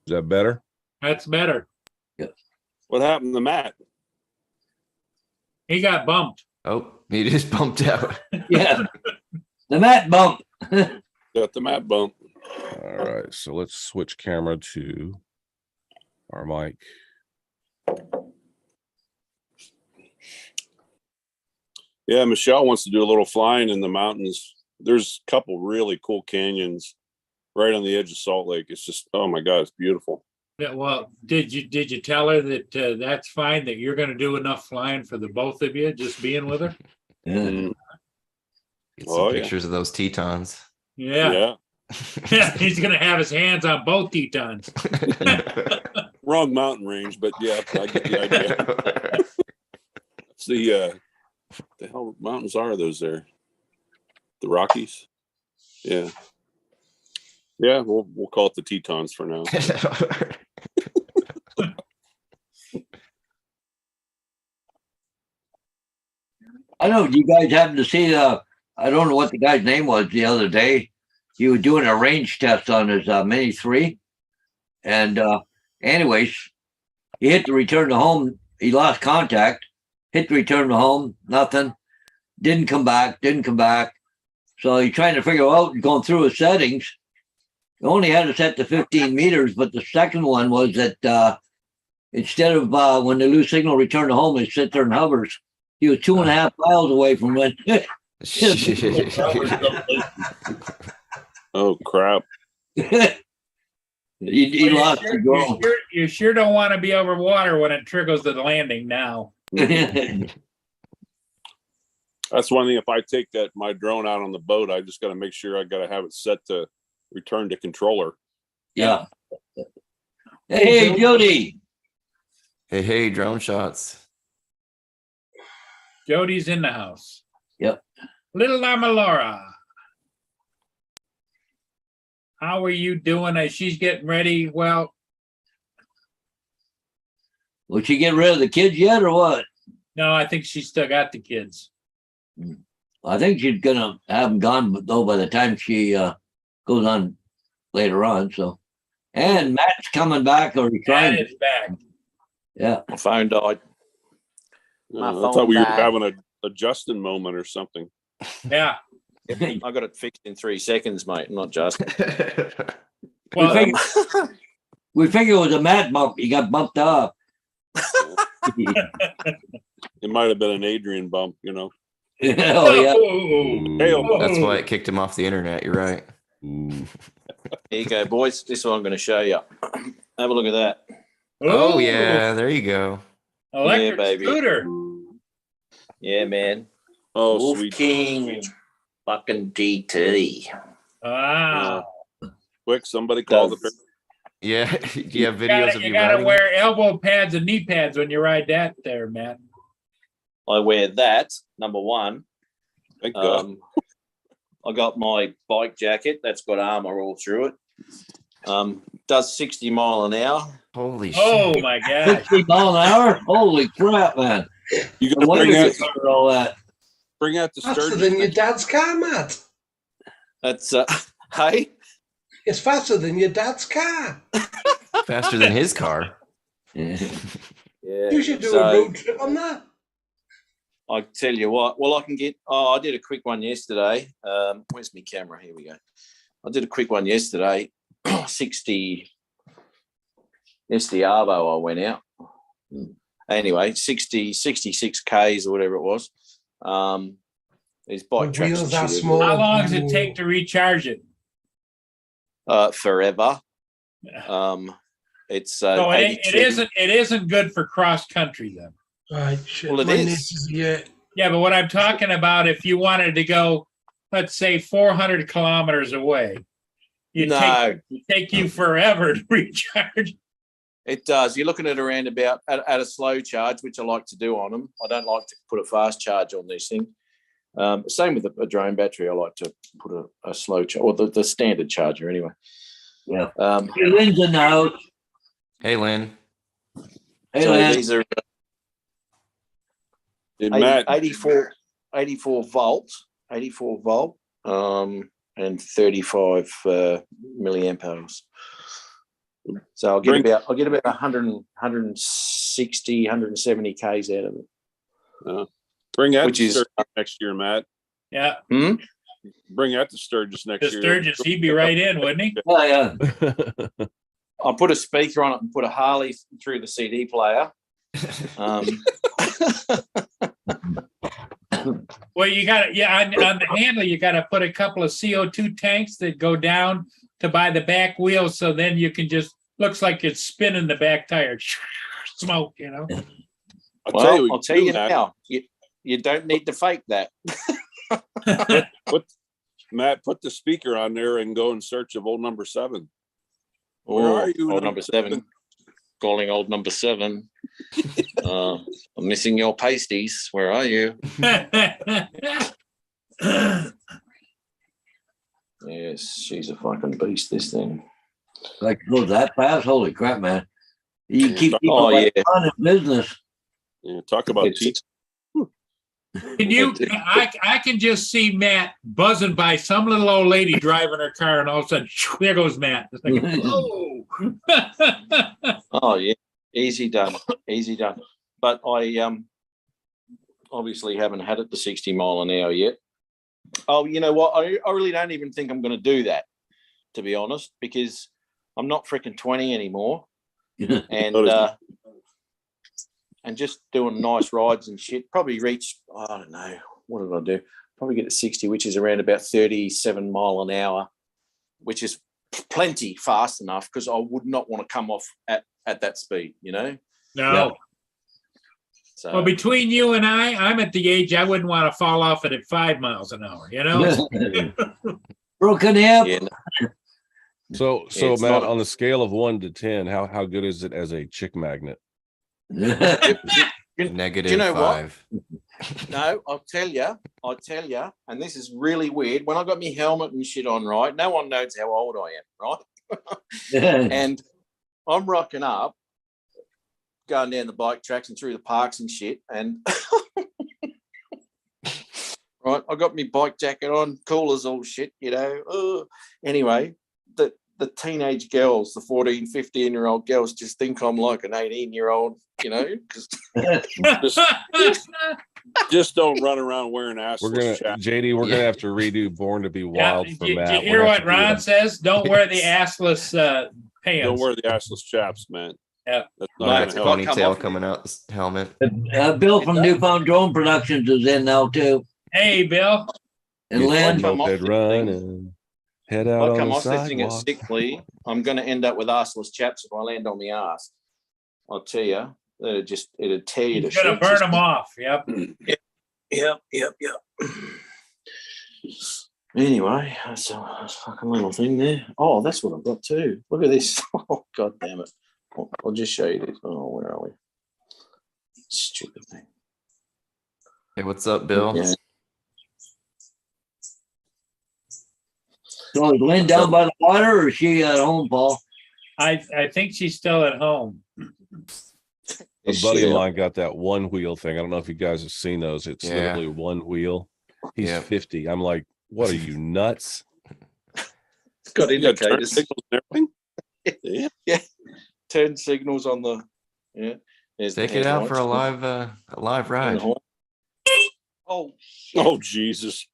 that better? That's better. what happened to Matt? He got bumped. Oh, he just bumped out. Yeah. The Matt bump. Got the Matt bump. All right. So let's switch camera to our mic. Yeah, Michelle wants to do a little flying in the mountains. There's a couple really cool canyons right on the edge of Salt Lake. It's just, oh my God, it's beautiful. Yeah, well, did you tell her that that's fine, that you're going to do enough flying for the both of you, just being with her? Yeah. Mm, Get some Oh, yeah. pictures of those Tetons. Yeah. yeah. He's going to have his hands on both Tetons. Wrong mountain range, but yeah, I get the idea. It's the hell mountains are those there? The Rockies? Yeah. Yeah, we'll call it the Tetons for now. I know you guys happened to see I don't know what the guy's name was the other day. He was doing a range test on his Mini 3. And anyways, he hit the return to home. He lost contact, hit the return to home, nothing. Didn't come back. So he's trying to figure out, going through his settings. He only had it set to 15 meters, but the second one was that instead of when they lose signal, return to home, it sits there and hovers. He was 2.5 miles away from when. Oh crap. he lost the drone. You sure don't want to be over water when it triggers the landing now. That's one thing. If I take my drone out on the boat, I just got to make sure I got to have it set to return to controller. Yeah. Hey, Jody. Hey, drone shots. Jody's in the house. Yep. Little Llama Laura. How are you doing as she's getting ready? Well, Will she get rid of the kids yet or what? no, I think she's still got the kids. I think she's gonna have them gone though by the time she goes on later on. So, and Matt's coming back or he's Dad trying. is back. Yeah. My phone died. My I phone thought we were died. having a Justin moment or something. Yeah. I got it fixed in 3 seconds, mate. Not just. Well, We figured it was a Matt bump. He got bumped up. It might have been an Adrian bump, you know. Oh yeah. oh, That's why it kicked him off the internet. You're right. Ooh. Here you go, boys. This is what I'm going to show you. Have a look at that. Oh, yeah. There you go. Electric Yeah, baby. scooter. Yeah, man. Oh, Wolf sweet. King fucking GT. Wow. Quick, somebody call the. Yeah. Do you have You videos gotta, of you you gotta riding? wear elbow pads and knee pads when you ride that there, Matt. I wear that, number one. Thank God. I got my bike jacket. That's got armor all through it. Does 60 mile an hour. Holy Oh shit. my gosh. 60 mile an hour? Holy crap, man. You No got to wonder bring you out, covered all that. bring out the Faster sturgeon. than your dad's car, Matt. That's hey. It's faster than your dad's car. Faster than his car. Yeah. Yeah. You should do So, a road trip on that. I tell you what. Well, I can get. Oh, I did a quick one yesterday. Where's my camera? Here we go. I did a quick one yesterday. 60. It's the Arvo. I went out. Anyway, 66 Ks or whatever it was. These bike The tracks. wheels and are shit small. How long does it take to recharge it? forever. It's So it 82. isn't good for cross country then. Right, shit. Well, it my is. niece yeah. Yeah, but what I'm talking about, if you wanted to go, let's say 400 kilometers away, No, it'd take you forever to recharge. it does. You're looking at around about at a slow charge, which I like to do on them. I don't like to put a fast charge on these things. Same with a drone battery. I like to put a slow charge, or the standard charger anyway. Yeah. Hey, Lynn's in the house. Hey, Lynn. Hey, so Lynn. these are Hey, Matt, 84 volt, and 35 milliamp hours. So I'll get about 160, 170 Ks out of it. bring that which to is- Sturgis next year, Matt. Yeah, Bring that to Sturgis next the year. Sturgis, he'd be right in, wouldn't he? Oh, yeah. I'll put a speaker on it and put a Harley through the CD player. Well, you got to, on the handle, you got to put a couple of CO2 tanks that go down to by the back wheel. So then you can just, looks like it's spinning the back tire. Smoke, you know? I'll tell you now, you don't need to fake that. Matt, put the speaker on there and go in search of old number 7. Where Oh, are you, old number 7. Calling old number 7. I'm missing your pasties. Where are you? Yes, she's a fucking beast, this thing. Like, goes that fast? Holy crap, man. You keep Oh, people yeah. on in business. Yeah, talk about It's- teeth. Can you, I can just see Matt buzzing by some little old lady driving her car and all of a sudden, there goes Matt. It's like, oh. Oh yeah, easy done, easy done. But I obviously haven't had it to 60 mile an hour yet. Oh, you know what? I really don't even think I'm going to do that, to be honest, because I'm not freaking 20 anymore, and just doing nice rides and shit. Probably reach, I don't know, what did I do? Probably get to 60, which is around about 37 mile an hour, which is plenty fast enough because I would not want to come off at that speed, you know? No. Yeah. So, Well, between you and I'm at the age I wouldn't want to fall off it at 5 miles an hour, you know? Broken hip. yeah, So It's Matt, not- on the scale of 1 to 10, how good is it as a chick magnet? Negative you know what? 5. no, I'll tell you, and this is really weird. When I got my helmet and shit on, right, no one knows how old I am, right? And I'm rocking up, going down the bike tracks and through the parks and shit, and right, I got my bike jacket on, cool as all shit, you know. Anyway, the teenage girls, the 14, 15-year-old girls just think I'm like an 18-year-old, you know, because Just don't run around wearing assless We're gonna chaps. JD, we're Yeah. gonna have to redo Born to Be Yeah, Wild did for you Matt. hear We're gonna what have to do Ron a- says? Don't wear the assless pants. Don't wear the assless chaps, man. Yeah. That's No, not it's gonna got- help. come Ponytail off. coming out the helmet. Bill from Newfound Drone Productions is in now too. Hey, Bill. And Get Lynn. your Come off moped this thing. running, head if out I on come the off this thing at sidewalk. sickly, I'm going to end up with arseless chaps if I land on the ass. I'll tell you, it'd tear you to He's gonna shreds. burn them off. Yep. Yep. Anyway, that's a fucking little thing there. Oh, that's what I've got too. Look at this. Oh, God damn it. I'll just show you this. Oh, where are we? Stupid thing. Hey, what's up, Bill? Yeah. So is Lynn down by the water or is she at home, Paul? I think she's still at home. A buddy of Yeah. mine got that one wheel thing. I don't know if you guys have seen those. It's Yeah. literally one wheel. He's Yep. 50. I'm like, what are you nuts? It's got You got turn indicators. signals and everything. Yeah. Turn signals on the. Yeah. There's the Take it out headlights. for a live ride. Oh, shit. Oh Jesus!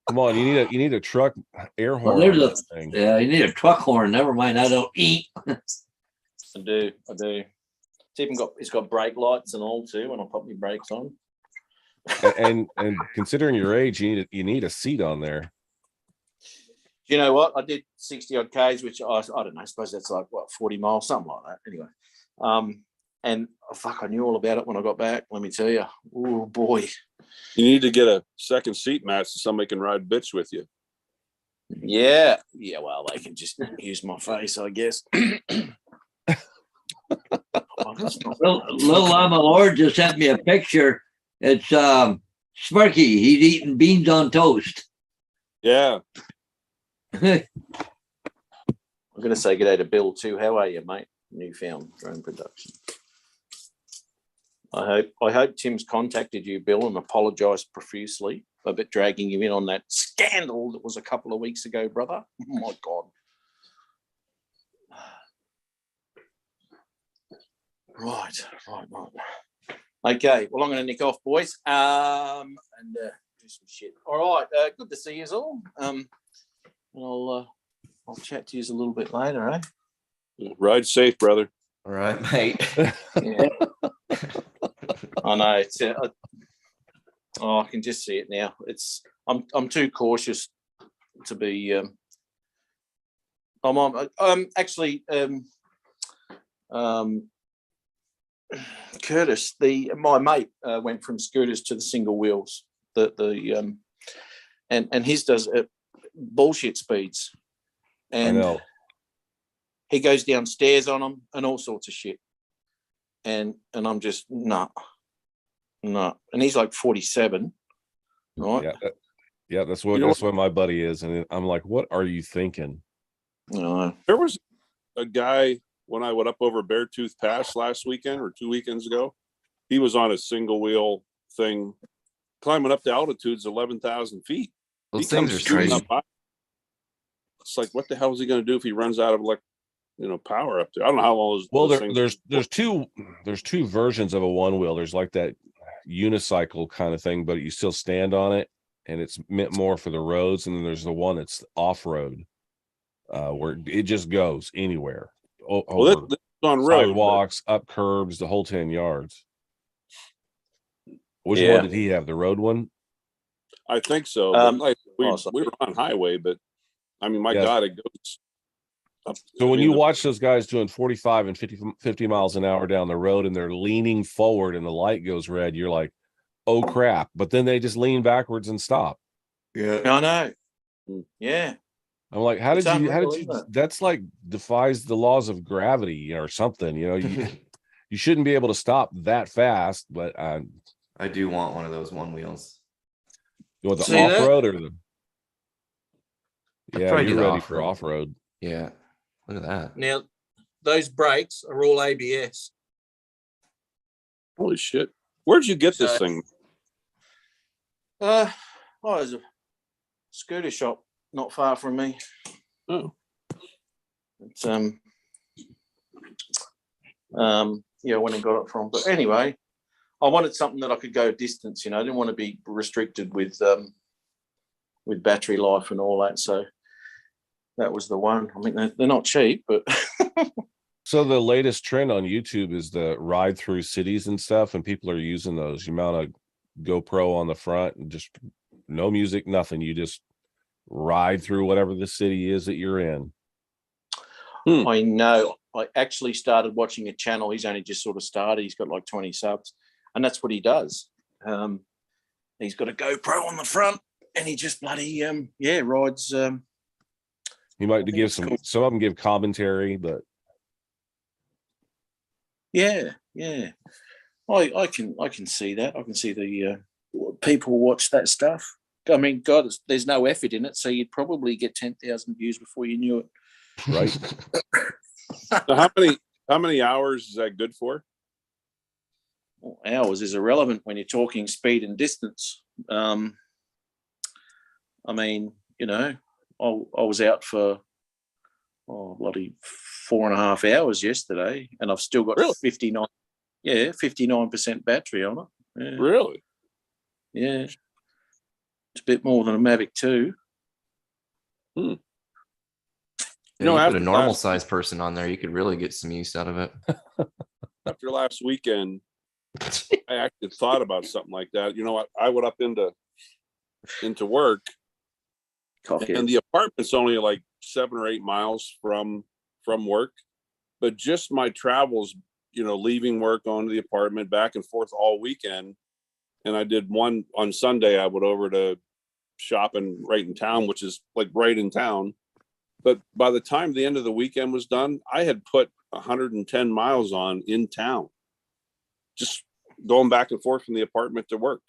Come on, you need a truck air horn. there's on a- that thing. Yeah, you need a truck horn. Never mind. I don't eat. I do. It's got brake lights and all too when I pop my brakes on. And considering your age, you need a seat on there. you know what? I did 60 odd Ks, which I don't know, I suppose that's like, what, 40 miles, something like that. Anyway, and fuck, I knew all about it when I got back. Let me tell you. Oh, boy. You need to get a second seat, Matt, so somebody can ride bitch with you. Yeah. Yeah, well, they can just use my face, I guess. Oh, that's not- Little Llama Lord just sent me a picture. It's Sparky. He's eating beans on toast. Yeah. I'm going to say good day to Bill too. How are you, mate? Newfound Drone Production. I hope Tim's contacted you, Bill, and apologised profusely for dragging you in on that scandal that was a couple of weeks ago, brother. Oh my God. Right. Okay, well, I'm going to nick off, boys, and do some shit. All right, good to see you all. I'll chat to you a little bit later, eh? Ride safe, brother. All right, mate. Yeah. I know. It's. I can just see it now. I'm too cautious to be. I'm actually. Curtis, my mate, went from scooters to the single wheels. And his does bullshit speeds, and I know. he goes downstairs on them and all sorts of shit. And I'm just no. And he's like 47, right? Yeah, that's what my buddy is, and I'm like, what are you thinking? No. There was a guy when I went up over Beartooth Pass last weekend or 2 weekends ago. He was on a single wheel thing, climbing up to altitudes 11,000 feet. Those things are crazy. It's like, what the hell is he going to do if he runs out of power up there? I don't know how long. Well, there's two versions of a one wheel. There's like that unicycle kind of thing, but you still stand on it, and it's meant more for the roads. And then there's the one that's off road, where it just goes anywhere. Well, this on road, sidewalks, up curbs, the whole 10 yards. Which Yeah. one did he have? The road one? I think so. We were on highway, but I mean, my God, it goes up. So when you watch those guys doing 45 and 50 miles an hour down the road, and they're leaning forward and the light goes red, you're like, oh crap. But then they just lean backwards and stop. Yeah, I know. Yeah. I'm like, how did you, that's like defies the laws of gravity or something, you shouldn't be able to stop that fast, but I do want one of those one wheels. You want the off-road or the, yeah, you're ready for off-road. off-road. Yeah. Look at that. Now, those brakes are all ABS. Holy shit. Where'd you get this thing? There's a scooter shop not far from me. Oh. It's yeah, I went and got it from. But anyway, I wanted something that I could go distance, I didn't want to be restricted with battery life and all that. So that was the one. I mean, they're not cheap, but So the latest trend on YouTube is the ride through cities and stuff, and people are using those. You mount a GoPro on the front and just no music, nothing. You just ride through whatever the city is that you're in. I know. I actually started watching a channel. He's only just sort of started. He's got like 20 subs, and that's what he does. He's got a GoPro on the front, and he just bloody rides. He might give some of them give commentary, but yeah. I can see that. I can see the people watch that stuff. I mean, God, there's no effort in it, so you'd probably get 10,000 views before you knew it. Right. So how many hours is that good for? Well, hours is irrelevant when you're talking speed and distance. I mean, I was out for bloody 4.5 hours yesterday, and I've still got 59% battery on it. Yeah. Really? Yeah. It's a bit more than a Mavic 2. Yeah, you put a normal sized person on there, you could really get some use out of it. After last weekend, I actually thought about something like that. I went up into work, Cocky. And the apartment's only like 7 or 8 miles from work, but just my travels, leaving work, going to the apartment, back and forth all weekend. And I did one on Sunday. I went over to shopping right in town, which is like right in town. But by the time the end of the weekend was done, I had put 110 miles on in town, just going back and forth from the apartment to work.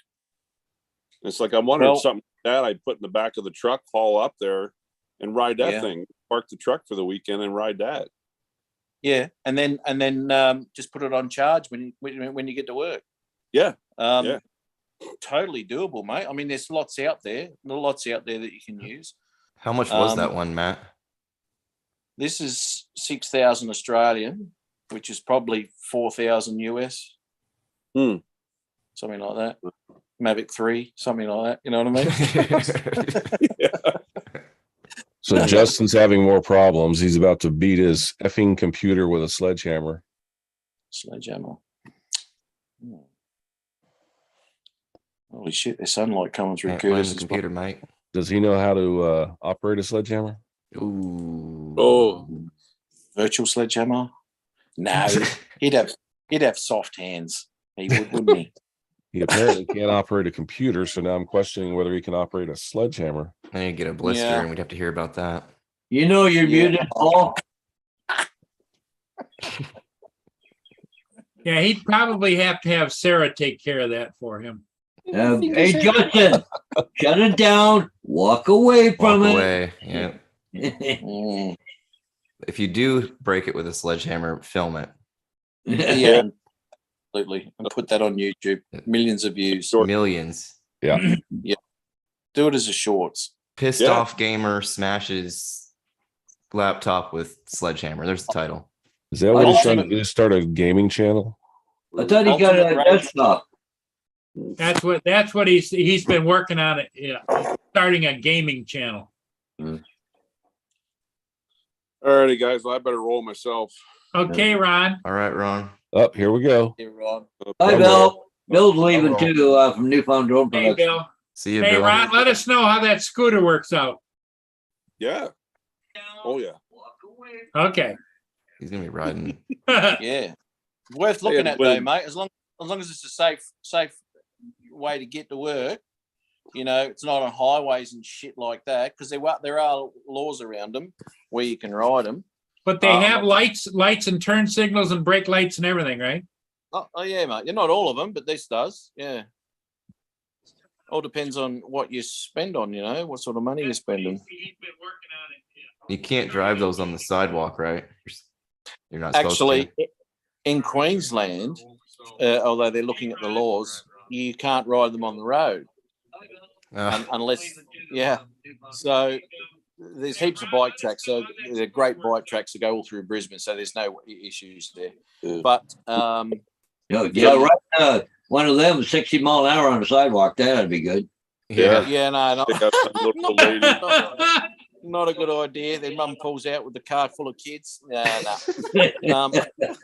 It's like, I'm wondering something like that I'd put in the back of the truck, haul up there and ride that thing, park the truck for the weekend and ride that. Yeah. And then just put it on charge when you get to work. Yeah. Totally doable, mate. I mean, there's lots out there that you can use. How much was that one, Matt? This is 6,000 Australian, which is probably 4,000 US. Something like that. Mavic 3, something like that. You know what I mean? So Justin's having more problems. He's about to beat his effing computer with a sledgehammer. Sledgehammer. Holy shit, the sunlight coming through Curtis' computer, mate. Does he know how to operate a sledgehammer? Ooh. Oh. Virtual sledgehammer? No, he'd have soft hands. He would, wouldn't he? He apparently can't operate a computer, so now I'm questioning whether he can operate a sledgehammer. I need to get a blister, and we'd have to hear about that. You're muted, Paul. Yeah, he'd probably have to have Sarah take care of that for him. Hey, Justin, shut it down. Walk away from Walk it. away. Yeah. If you do break it with a sledgehammer, film it. Yeah, absolutely. And put that on YouTube. Millions of views. Millions. Yeah. Yeah. Do it as a shorts. Pissed off gamer smashes laptop with sledgehammer. There's the title. Is that what he's trying to do? Start a gaming channel? I thought he got a desktop. That's what he's been working on it. Yeah, starting a gaming channel. All righty, guys. Well, I better roll myself. Okay, Ron. All right, Ron. Up, here we go. Hey, Ron. Hi, Bill. Bill's leaving too from Newfound Drone Hey, Production. Bill. See you, Hey, Bill. Ron, let us know how that scooter works out. Yeah. Oh, yeah. Okay. He's gonna be riding. Yeah. Worth looking at though, when- mate. As long as it's a safe way to get to work. It's not on highways and shit like that, because there are laws around them where you can ride them. But they have lights and turn signals and brake lights and everything, right? Oh yeah, mate. Not all of them, but this does. Yeah. All depends on what you spend on. What sort of money you're spending. He's been working on it. You can't drive those on the sidewalk, right? You're not supposed Actually, to. in Queensland, although they're looking at the laws, you can't ride them on the road unless, So there's heaps of bike tracks. So they're great bike tracks that go all through Brisbane. So there's no issues there. But Right. One of them 60 mile an hour on the sidewalk. That'd be good. Yeah, no, Pick up some little lady. not a good idea. Their mum pulls out with the car full of kids. No.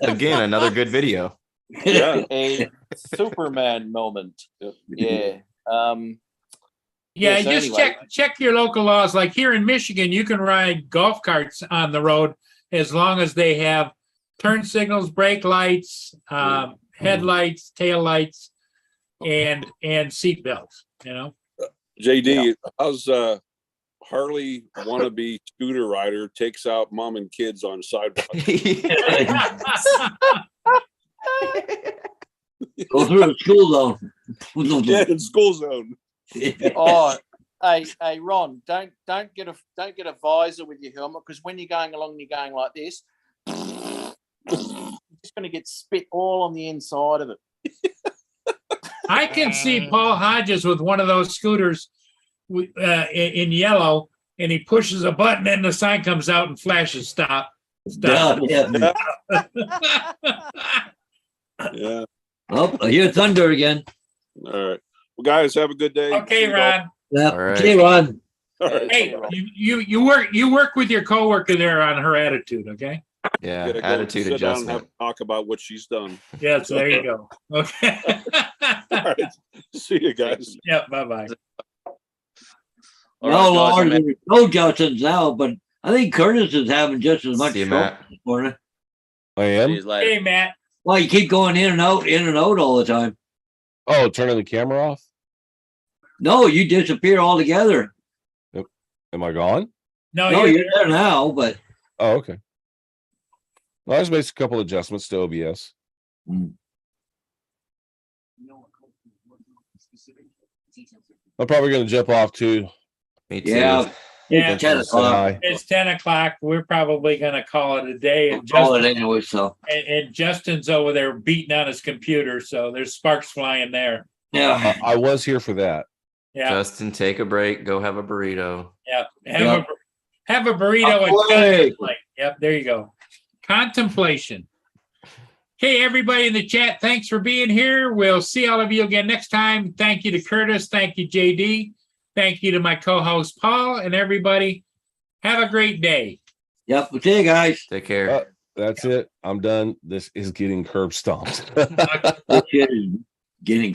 Again, another good video. Yeah. A Superman moment. Yeah. Yeah, so just anyway. check your local laws. Like here in Michigan, you can ride golf carts on the road as long as they have turn signals, brake lights, headlights, tail lights, and seat belts. JD, how's Harley wannabe scooter rider takes out mom and kids on sidewalk? Go through the school zone. Yeah, in school zone. Oh, hey, Ron, don't get a visor with your helmet, because when you're going along, you're going like this. You're just going to get spit all on the inside of it. I can see Paul Hodges with one of those scooters in yellow, and he pushes a button, and the sign comes out and flashes stop. Stop. Yeah. Yeah. Oh, I hear thunder again. All right. Well, guys, have a good day. Okay, Ron. Yeah. All right. See you, Ron. All right. Hey, you work with your coworker there on her attitude, okay? Yeah, Gotta go attitude sit down and adjustment. have a talk about what she's done. Yes, there you go. Okay. All right. See you guys. Yeah, bye-bye. All No, right, guys, Lord, I'm out. there's no Justin's now, but I think Curtis is having just as much See you, trouble Matt. this morning. I am. Cheers later. Hey, Matt. Well, you keep going in and out all the time. Oh, turning the camera off. No, you disappear altogether. Am I gone? No, No, you're you're there now, but Oh, okay. Well, I just made a couple adjustments to OBS. I'm probably going to jump off too. Me too. yeah, Yeah. it's 10 Say o'clock. hi. It's 10 o'clock. We're probably gonna call it a day. We'll And call it Justin, anyway, so and Justin's over there beating on his computer, so there's sparks flying there. yeah. I was here for that. Yeah, Justin, take a break. Go have a burrito. yeah. Yeah. Have a burrito and Away. contemplate. Yep, there you go. Contemplation. Okay, everybody in the chat, thanks for being here. We'll see all of you again next time. Thank you to Curtis. Thank you, JD. Thank you to my co-host Paul and everybody. Have a great day. Yep. See you guys. Take care. That's it. I'm done. This is getting curb stomped. This shit is getting